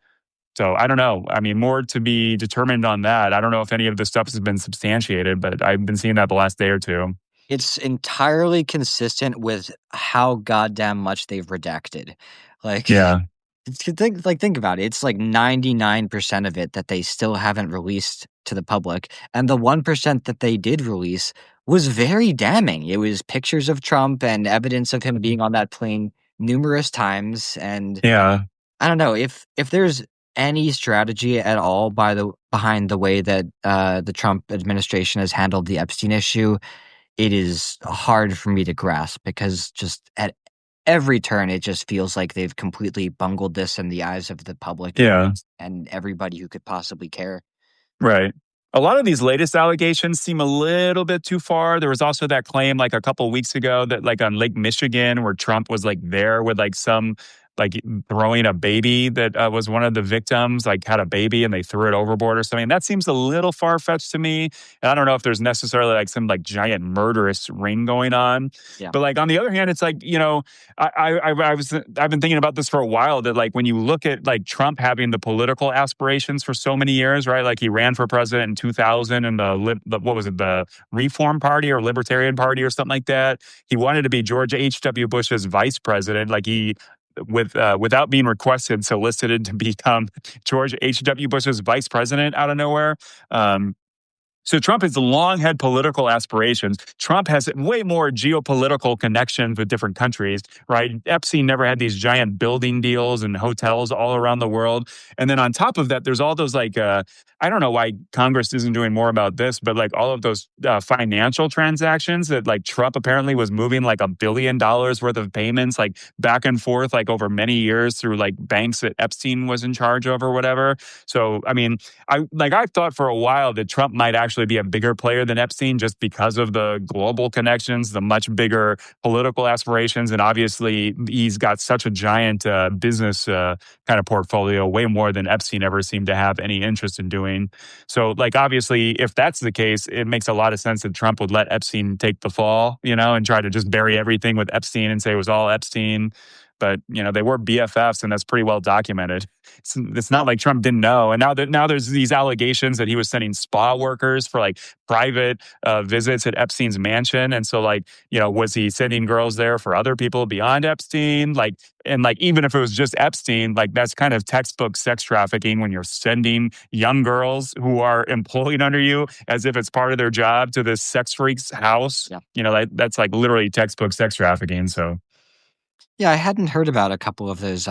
Speaker 1: So I don't know. I mean, more to be determined on that. I don't know if any of this stuff has been substantiated, but I've been seeing that the last day or two.
Speaker 2: It's entirely consistent with how goddamn much they've redacted. Like,
Speaker 1: Yeah.
Speaker 2: think about it. It's like 99% of it that they still haven't released to the public, and the 1% that they did release was very damning. It was pictures of Trump and evidence of him being on that plane numerous times, and
Speaker 1: Yeah.
Speaker 2: I don't know if there's any strategy at all behind the way that the Trump administration has handled the Epstein issue. It is hard for me to grasp because just at every turn, it just feels like they've completely bungled this in the eyes of the public
Speaker 1: Yeah.
Speaker 2: and everybody who could possibly care.
Speaker 1: Right. A lot of these latest allegations seem a little bit too far. There was also that claim like a couple weeks ago that like on Lake Michigan where Trump was like there with like some like throwing a baby that was one of the victims, like had a baby and they threw it overboard or something. That seems a little far fetched to me. And I don't know if there's necessarily like some like giant murderous ring going on.
Speaker 2: Yeah.
Speaker 1: But like on the other hand, it's like, you know, I've been thinking about this for a while that like when you look at like Trump having the political aspirations for so many years, right? Like he ran for president in 2000 and what was it, the Reform Party or Libertarian Party or something like that. He wanted to be George H.W. Bush's vice president. Like he without being requested, solicited to become George H.W. Bush's vice president out of nowhere. So Trump has long had political aspirations. Trump has way more geopolitical connections with different countries, right? Epstein never had these giant building deals and hotels all around the world. And then on top of that, there's all those like, I don't know why Congress isn't doing more about this, but like all of those financial transactions that like Trump apparently was moving like $1 billion worth of payments, like back and forth, like over many years through like banks that Epstein was in charge of or whatever. So, I mean, I've thought for a while that Trump might actually be a bigger player than Epstein just because of the global connections, the much bigger political aspirations, and obviously he's got such a giant business kind of portfolio, way more than Epstein ever seemed to have any interest in doing. So, like, obviously, if that's the case, it makes a lot of sense that Trump would let Epstein take the fall, you know, and try to just bury everything with Epstein and say it was all Epstein. But you know they were BFFs, and that's pretty well documented. It's not like Trump didn't know. And now there's these allegations that he was sending spa workers for like private visits at Epstein's mansion. And so like you know was he sending girls there for other people beyond Epstein? Like and like even if it was just Epstein, like that's kind of textbook sex trafficking when you're sending young girls who are employed under you as if it's part of their job to this sex freak's house.
Speaker 2: Yeah.
Speaker 1: You know that's like literally textbook sex trafficking. So.
Speaker 2: Yeah, I hadn't heard about a couple of those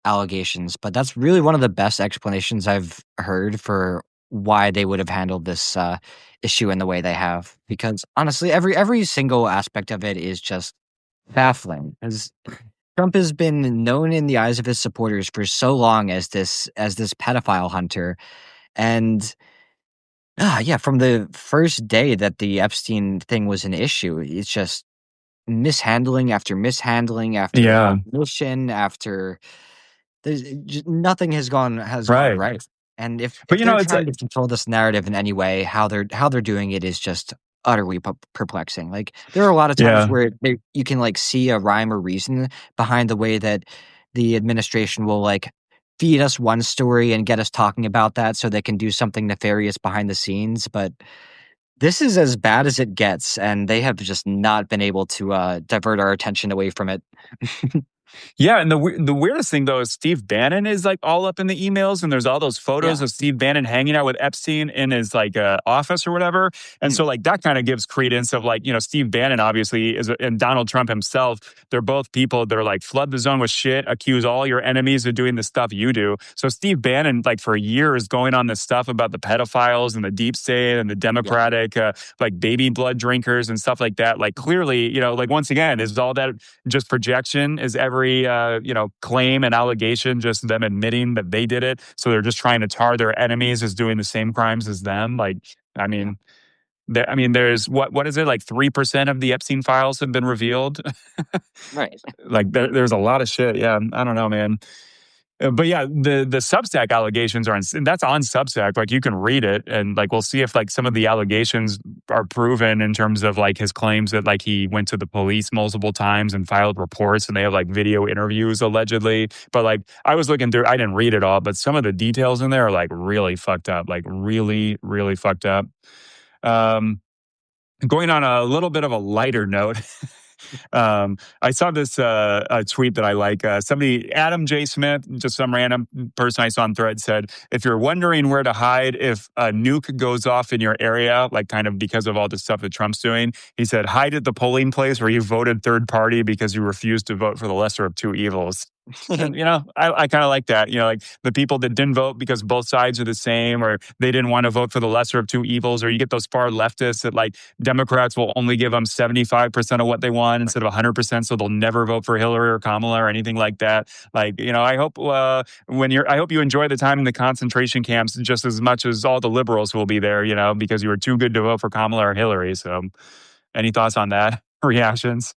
Speaker 2: allegations, but that's really one of the best explanations I've heard for why they would have handled this issue in the way they have. Because honestly, every single aspect of it is just baffling. As Trump has been known in the eyes of his supporters for so long as this pedophile hunter, and yeah, from the first day that the Epstein thing was an issue, it's just mishandling after mishandling after
Speaker 1: Yeah.
Speaker 2: omission after there's nothing has gone
Speaker 1: Right.
Speaker 2: right. And
Speaker 1: But
Speaker 2: if
Speaker 1: you
Speaker 2: they're
Speaker 1: know, it's
Speaker 2: trying to control this narrative in any way, how they're doing it is just utterly perplexing. Like there are a lot of times
Speaker 1: yeah,
Speaker 2: where you can like see a rhyme or reason behind the way that the administration will like feed us one story and get us talking about that so they can do something nefarious behind the scenes, but this is as bad as it gets, and they have just not been able to divert our attention away from it.
Speaker 1: Yeah, and the weirdest thing though is Steve Bannon is like all up in the emails, and there's all those photos
Speaker 2: Yeah.
Speaker 1: of Steve Bannon hanging out with Epstein in his like office or whatever, and
Speaker 2: Mhm.
Speaker 1: so like that kind of gives credence of like Steve Bannon obviously is and Donald Trump himself. They're both people that are like flood the zone with shit, accuse all your enemies of doing the stuff you do. So Steve Bannon like for years going on this stuff about the pedophiles and the deep state and the
Speaker 2: Yeah.
Speaker 1: Democratic like baby blood drinkers and stuff like that. Like clearly, like once again, is all that just projection? Is every claim and allegation just them admitting that they did it? So they're just trying to tar their enemies as doing the same crimes as them. Like, I
Speaker 2: Yeah.
Speaker 1: mean, there's what is it like 3% of the Epstein files have been revealed?
Speaker 2: Right.
Speaker 1: Like there's a lot of shit. Yeah, I don't know, man. But yeah, the Substack allegations are and that's on Substack. Like you can read it, and like we'll see if like some of the allegations are proven in terms of like his claims that like he went to the police multiple times and filed reports, and they have like video interviews allegedly. But like I was looking through, I didn't read it all, but some of the details in there are like really fucked up, like really really fucked up. Um, Going on a little bit of a lighter note. I saw this a tweet that I like. Somebody, Adam J. Smith, just some random person I saw on Thread, said, if you're wondering where to hide if a nuke goes off in your area, like kind of because of all the stuff that Trump's doing, he said, hide at the polling place where you voted third party because you refused to vote for the lesser of two evils. And, I kind of like that. Like the people that didn't vote because both sides are the same, or they didn't want to vote for the lesser of two evils, or you get those far leftists that like Democrats will only give them 75% of what they want instead of 100%. So they'll never vote for Hillary or Kamala or anything like that. Like, I hope I hope you enjoy the time in the concentration camps just as much as all the liberals will be there, because you were too good to vote for Kamala or Hillary. So any thoughts on that? Reactions?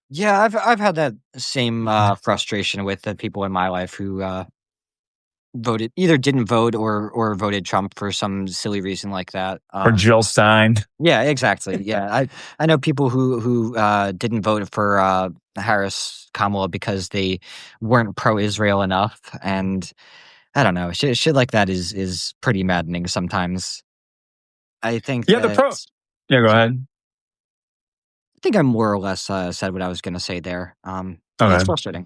Speaker 2: Yeah, I've had that same frustration with the people in my life who voted either didn't vote or voted Trump for some silly reason like that.
Speaker 1: Or Jill Stein?
Speaker 2: Yeah, exactly. Yeah, I know people who didn't vote for Harris Kamala because they weren't pro-Israel enough, and I don't know, shit like that is pretty maddening sometimes. I think
Speaker 1: Yeah,
Speaker 2: that
Speaker 1: Yeah, go ahead.
Speaker 2: I think I more or less said what I was going to say there. Yeah, it's
Speaker 1: Okay.
Speaker 2: frustrating.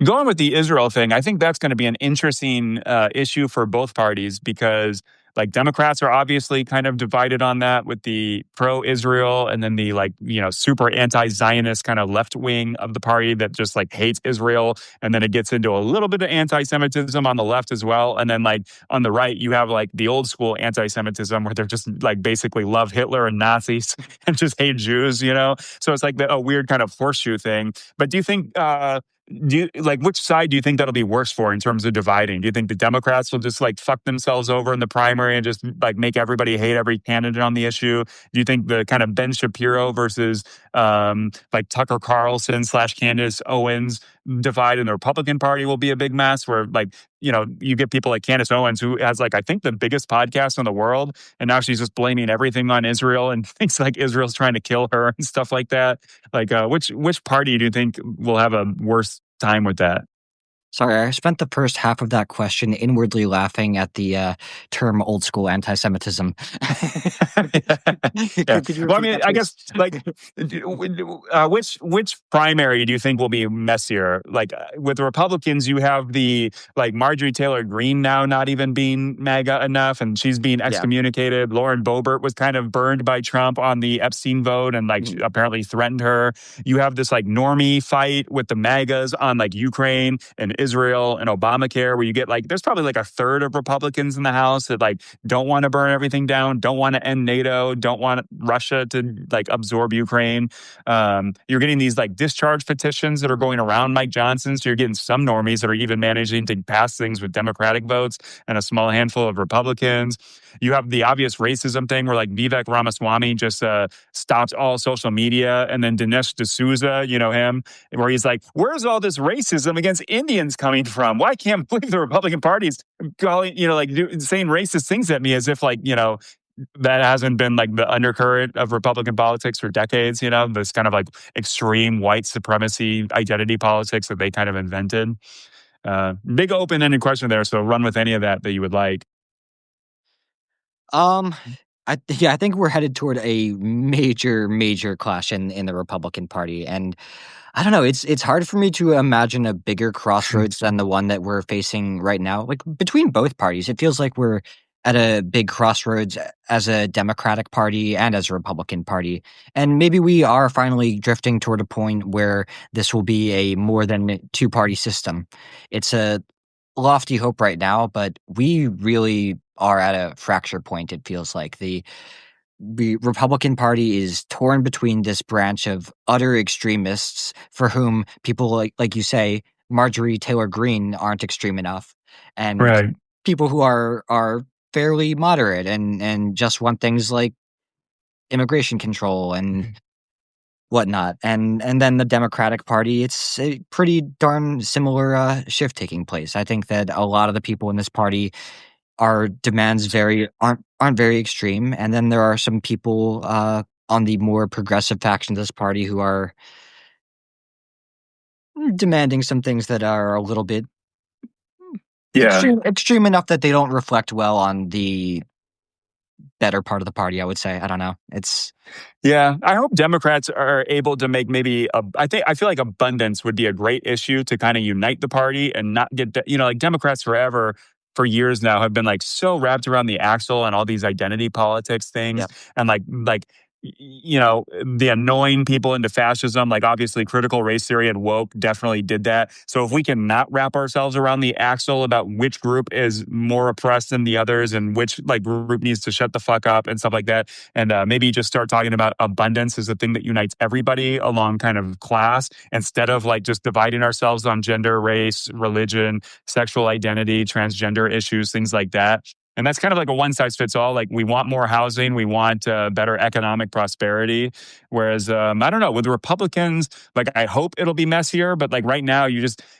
Speaker 1: Going with the Israel thing, I think that's going to be an interesting issue for both parties because, like, Democrats are obviously kind of divided on that with the pro-Israel and then the like, super anti-Zionist kind of left wing of the party that just like hates Israel, and then it gets into a little bit of anti-Semitism on the left as well, and then like on the right you have like the old school anti-Semitism where they're just like basically love Hitler and Nazis and just hate Jews. So it's like a weird kind of horseshoe thing. But do you think? Which side do you think that'll be worse for in terms of dividing? Do you think the Democrats will just like fuck themselves over in the primary and just like make everybody hate every candidate on the issue? Do you think the kind of Ben Shapiro versus like Tucker Carlson / Candace Owens divide in the Republican Party will be a big mess where like, you get people like Candace Owens who has like, I think the biggest podcast in the world. And now she's just blaming everything on Israel and thinks like Israel's trying to kill her and stuff like that. Like, which party do you think will have a worse time with that?
Speaker 2: Sorry, I spent the first half of that question inwardly laughing at the term "old school anti-Semitism."
Speaker 1: Yeah.
Speaker 2: Could you
Speaker 1: Well, I
Speaker 2: repeat
Speaker 1: mean,
Speaker 2: that,
Speaker 1: I
Speaker 2: please?
Speaker 1: guess like, which primary do you think will be messier? Like with the Republicans, you have the like Marjorie Taylor Greene now not even being MAGA enough, and she's being
Speaker 2: Yeah.
Speaker 1: excommunicated. Lauren Boebert was kind of burned by Trump on the Epstein vote, and like
Speaker 2: Mhm.
Speaker 1: apparently threatened her. You have this like normie fight with the MAGAs on like Ukraine and Israel and Obamacare, where you get like there's probably like a third of Republicans in the House that like don't want to burn everything down, don't want to end NATO, don't want Russia to like absorb Ukraine. You're getting these like discharge petitions that are going around Mike Johnson. So you're getting some normies that are even managing to pass things with Democratic votes and a small handful of Republicans. You have the obvious racism thing where like Vivek Ramaswamy just stopped all social media. And then Dinesh D'Souza, him, where he's like, where's all this racism against Indians coming from? Why can't believe the Republican Party's calling, saying racist things at me as if like, that hasn't been like the undercurrent of Republican politics for decades, this kind of like extreme white supremacy identity politics that they kind of invented. Big open-ended question there. So run with any of that you would like.
Speaker 2: Um, I think we're headed toward a major clash in the Republican Party, and I don't know. It's hard for me to imagine a bigger crossroads than the one that we're facing right now. Like between both parties, it feels like we're at a big crossroads as a Democratic Party and as a Republican Party. And maybe we are finally drifting toward a point where this will be a more than two-party system. It's a lofty hope right now, but we really are at a fracture point, it feels like. The Republican Party is torn between this branch of utter extremists for whom people like you say, Marjorie Taylor Greene aren't extreme enough, and
Speaker 1: Right.
Speaker 2: people who are fairly moderate and just want things like immigration control and whatnot. And then the Democratic Party, it's a pretty darn similar shift taking place. I think that a lot of the people in this party our demands aren't very extreme, and then there are some people on the more progressive faction of this party who are demanding some things that are a little bit
Speaker 1: Yeah.
Speaker 2: extreme enough that they don't reflect well on the better part of the party. I would say I don't know. It's
Speaker 1: Yeah, I hope Democrats are able to make maybe I feel like abundance would be a great issue to kind of unite the party and not get like Democrats forever for years now have been like so wrapped around the axle and all these identity politics things
Speaker 2: yep.
Speaker 1: and the annoying people into fascism, like obviously critical race theory and woke definitely did that. So if we can not wrap ourselves around the axle about which group is more oppressed than the others and which like group needs to shut the fuck up and stuff like that, and maybe just start talking about abundance as a thing that unites everybody along kind of class instead of like just dividing ourselves on gender, race, religion, sexual identity, transgender issues, things like that. And that's kind of like a one size fits all. Like we want more housing, we want better economic prosperity. Whereas I don't know with the Republicans, like I hope it'll be messier, but like right now,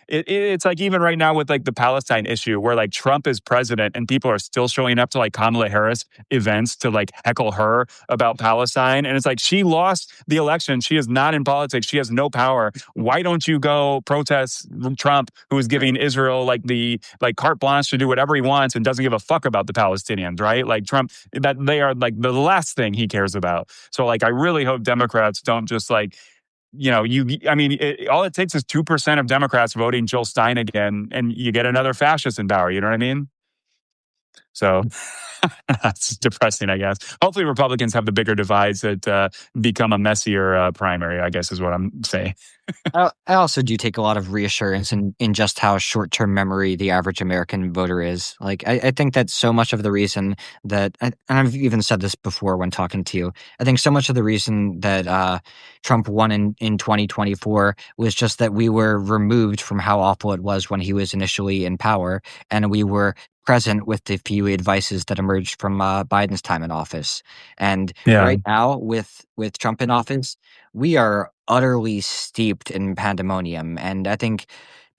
Speaker 1: it's like even right now with like the Palestine issue, where like Trump is president and people are still showing up to like Kamala Harris events to like heckle her about Palestine, and it's like she lost the election. She is not in politics. She has no power. Why don't you go protest Trump, who is giving Israel like the like carte blanche to do whatever he wants and doesn't give a fuck about the Palestinians, right? Like Trump, that they are like the last thing he cares about. So like I really hope Democrats don't just like I mean, all it takes is 2% of Democrats voting Jill Stein again, and you get another fascist in power. You know what I mean? So that's depressing, I guess. Hopefully, Republicans have the bigger divides that become a messier primary, I guess is what I'm saying.
Speaker 2: I also do take a lot of reassurance in just how short term memory the average American voter is. Like, I think that so much of the reason and I've even said this before when talking to you, I think so much of the reason that Trump won in 2024 was just that we were removed from how awful it was when he was initially in power, and we were present with the few advices that emerged from Biden's time in office. And
Speaker 1: Yeah.
Speaker 2: right now, with Trump in office, we are utterly steeped in pandemonium, and I think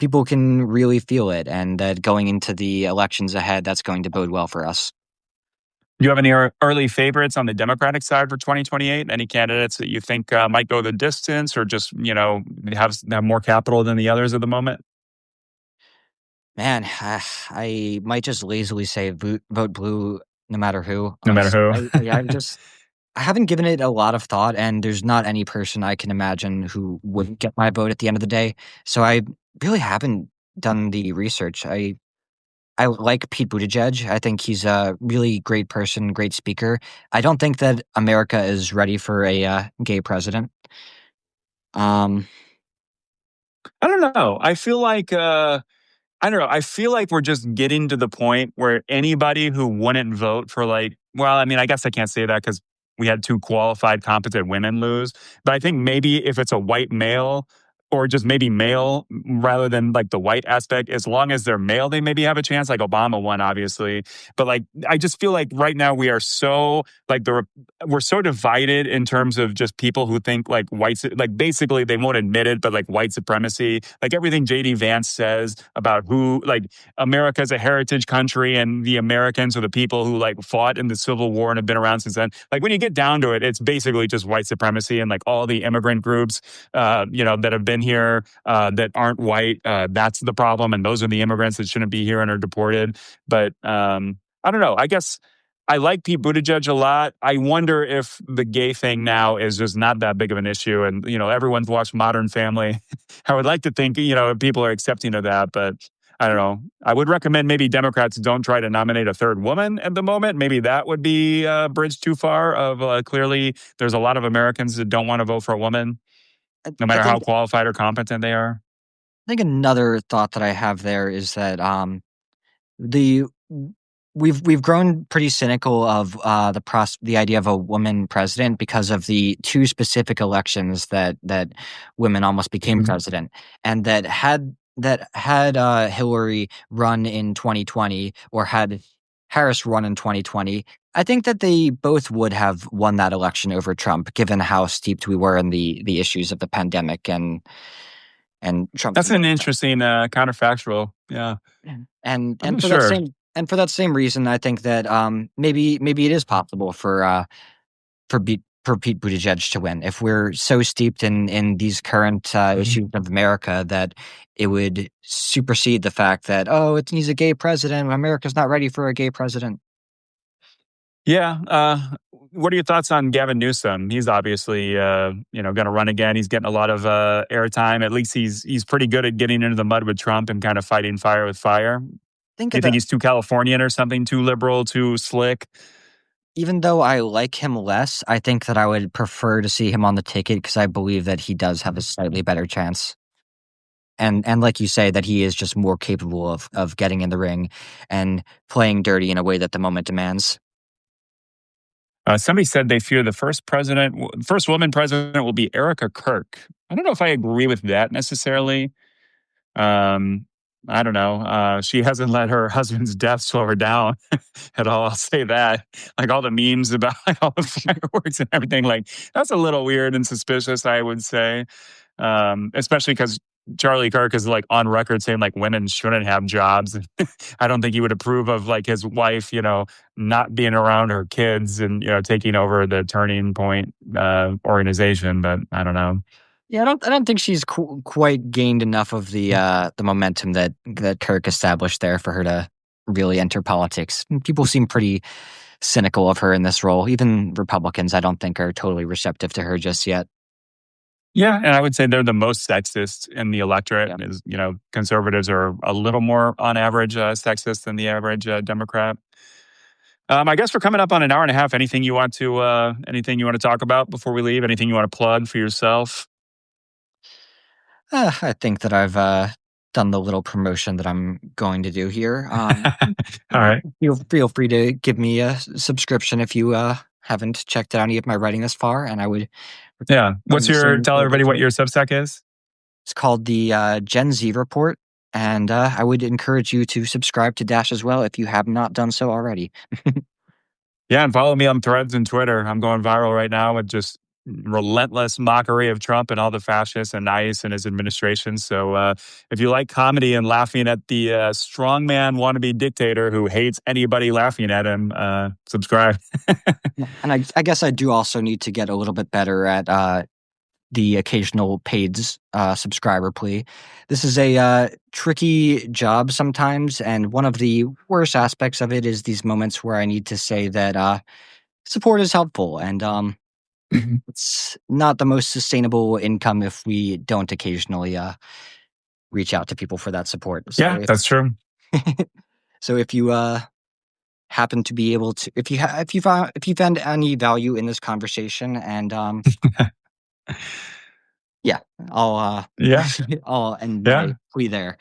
Speaker 2: people can really feel it, and that going into the elections ahead, that's going to bode well for us.
Speaker 1: Do you have any early favorites on the Democratic side for 2028? Any candidates that you think might go the distance or just, have more capital than the others at the moment?
Speaker 2: Man, I might just lazily say vote blue no matter who.
Speaker 1: No matter
Speaker 2: Honestly,
Speaker 1: who.
Speaker 2: I haven't given it a lot of thought, and there's not any person I can imagine who wouldn't get my vote at the end of the day. So I really haven't done the research. I like Pete Buttigieg. I think he's a really great person, great speaker. I don't think that America is ready for a gay president. Um,
Speaker 1: I don't know. I don't know. I feel like we're just getting to the point where anybody who wouldn't vote for well, I mean, I guess I can't say that because we had two qualified, competent women lose. But I think maybe if it's a white male or just maybe male rather than like the white aspect, as long as they're male, they maybe have a chance. Like Obama won, obviously. But like, I just feel like right now we are so like we're so divided in terms of just people who think like like basically they won't admit it, but like white supremacy, like everything JD Vance says about who like America's a heritage country and the Americans are the people who like fought in the Civil War and have been around since then. Like when you get down to it, it's basically just white supremacy and like all the immigrant groups, that have been here that aren't white. That's the problem, and those are the immigrants that shouldn't be here and are deported. But I don't know. I guess I like Pete Buttigieg a lot. I wonder if the gay thing now is just not that big of an issue. And, everyone's watched Modern Family. I would like to think, people are accepting of that, but I don't know. I would recommend maybe Democrats don't try to nominate a third woman at the moment. Maybe that would be a bridge too far of clearly there's a lot of Americans that don't want to vote for a woman, no
Speaker 2: I
Speaker 1: matter how
Speaker 2: think
Speaker 1: qualified or competent they are.
Speaker 2: another thought that I have there is that the we've grown pretty cynical of the idea of a woman president because of the two specific elections that women almost became president, and that had Hillary run in 2020 or had Harris run in 2020. I think that they both would have won that election over Trump, given how steeped we were in the issues of the pandemic and Trump's
Speaker 1: That's an
Speaker 2: endorsement.
Speaker 1: interesting counterfactual. Yeah.
Speaker 2: And
Speaker 1: I'm not
Speaker 2: for that
Speaker 1: sure.
Speaker 2: same reason, I think that maybe it is possible for Pete Buttigieg to win if we're so steeped in these current issues of America that it would supersede the fact that it needs a gay president. America's not ready for a gay president.
Speaker 1: Yeah. What are your thoughts on Gavin Newsom? He's obviously, going to run again. He's getting a lot of airtime. At least he's pretty good at getting into the mud with Trump and kind of fighting fire with fire.
Speaker 2: Think
Speaker 1: Do you think he's too Californian or something? Too liberal? Too slick?
Speaker 2: Even though I like him less, I think that I would prefer to see him on the ticket because I believe that he does have a slightly better chance. And like you say, that he is just more capable of getting in the ring and playing dirty in a way that the moment demands.
Speaker 1: Somebody said they fear the first woman president will be Erica Kirk. I don't know if I agree with that necessarily. Um, I don't know. She hasn't let her husband's death slow her down at all. I'll say that. Like all the memes about all the fireworks and everything, like that's a little weird and suspicious, I would say. Especially because Charlie Kirk is like on record saying like women shouldn't have jobs. I don't think he would approve of like his wife, not being around her kids and taking over the Turning Point organization. But I don't know.
Speaker 2: Yeah, I don't think she's quite gained enough of the momentum that Kirk established there for her to really enter politics. People seem pretty cynical of her in this role. Even Republicans, I don't think, are totally receptive to her just yet.
Speaker 1: Yeah, and I would say they're the most sexist in the electorate.
Speaker 2: Yeah.
Speaker 1: Is conservatives are a little more on average sexist than the average Democrat. I guess we're coming up on an hour and a half. Anything you want to talk about before we leave? Anything you want to plug for yourself?
Speaker 2: I think that I've done the little promotion that I'm going to do here.
Speaker 1: All right.
Speaker 2: Feel free to give me a subscription if you haven't checked out any of my writing this far, and I would.
Speaker 1: Yeah. Tell everybody what
Speaker 2: It's
Speaker 1: your Substack is?
Speaker 2: called the Gen Z Report, and I would encourage you to subscribe to Dash as well if you have not done so already.
Speaker 1: Yeah, and follow me on Threads and Twitter. I'm going viral right now with just relentless mockery of Trump and all the fascists and ICE and his administration. So if you like comedy and laughing at the strongman wannabe dictator who hates anybody laughing at him, subscribe.
Speaker 2: And I guess I do also need to get a little bit better at the occasional paid subscriber plea. This is a tricky job sometimes, and one of the worst aspects of it is these moments where I need to say that support is helpful, and it's not the most sustainable income if we don't occasionally reach out to people for that support.
Speaker 1: Yeah, that's true.
Speaker 2: So if you happen to be able to, if you found any value in this conversation, and yeah, I'll
Speaker 1: Yeah.
Speaker 2: I'll end
Speaker 1: Yeah.
Speaker 2: my plea there.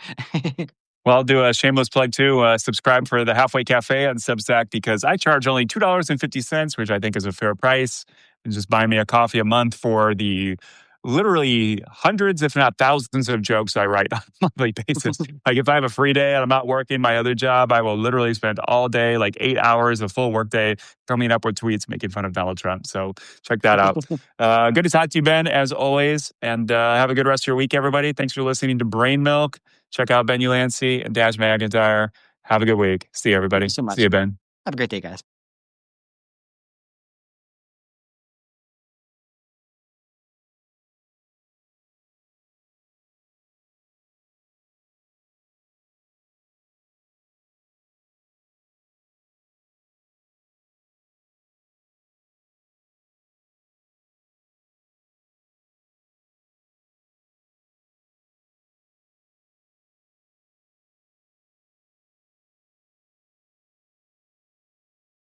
Speaker 1: Well, I'll do a shameless plug too. Subscribe for the Halfway Cafe on Substack because I charge only $2.50, which I think is a fair price. And just buy me a coffee a month for the literally hundreds, if not thousands, of jokes I write on a monthly basis. Like if I have a free day and I'm not working my other job, I will literally spend all day, like 8 hours, a full work day, coming up with tweets making fun of Donald Trump. So check that out. Good to talk to you, Ben, as always. And have a good rest of your week, everybody. Thanks for listening to Brain Milk. Check out Ben Ulansey and Dash McIntyre. Have a good week. See you, everybody.
Speaker 2: Thank you so much.
Speaker 1: See you, Ben.
Speaker 2: Have a great day, guys.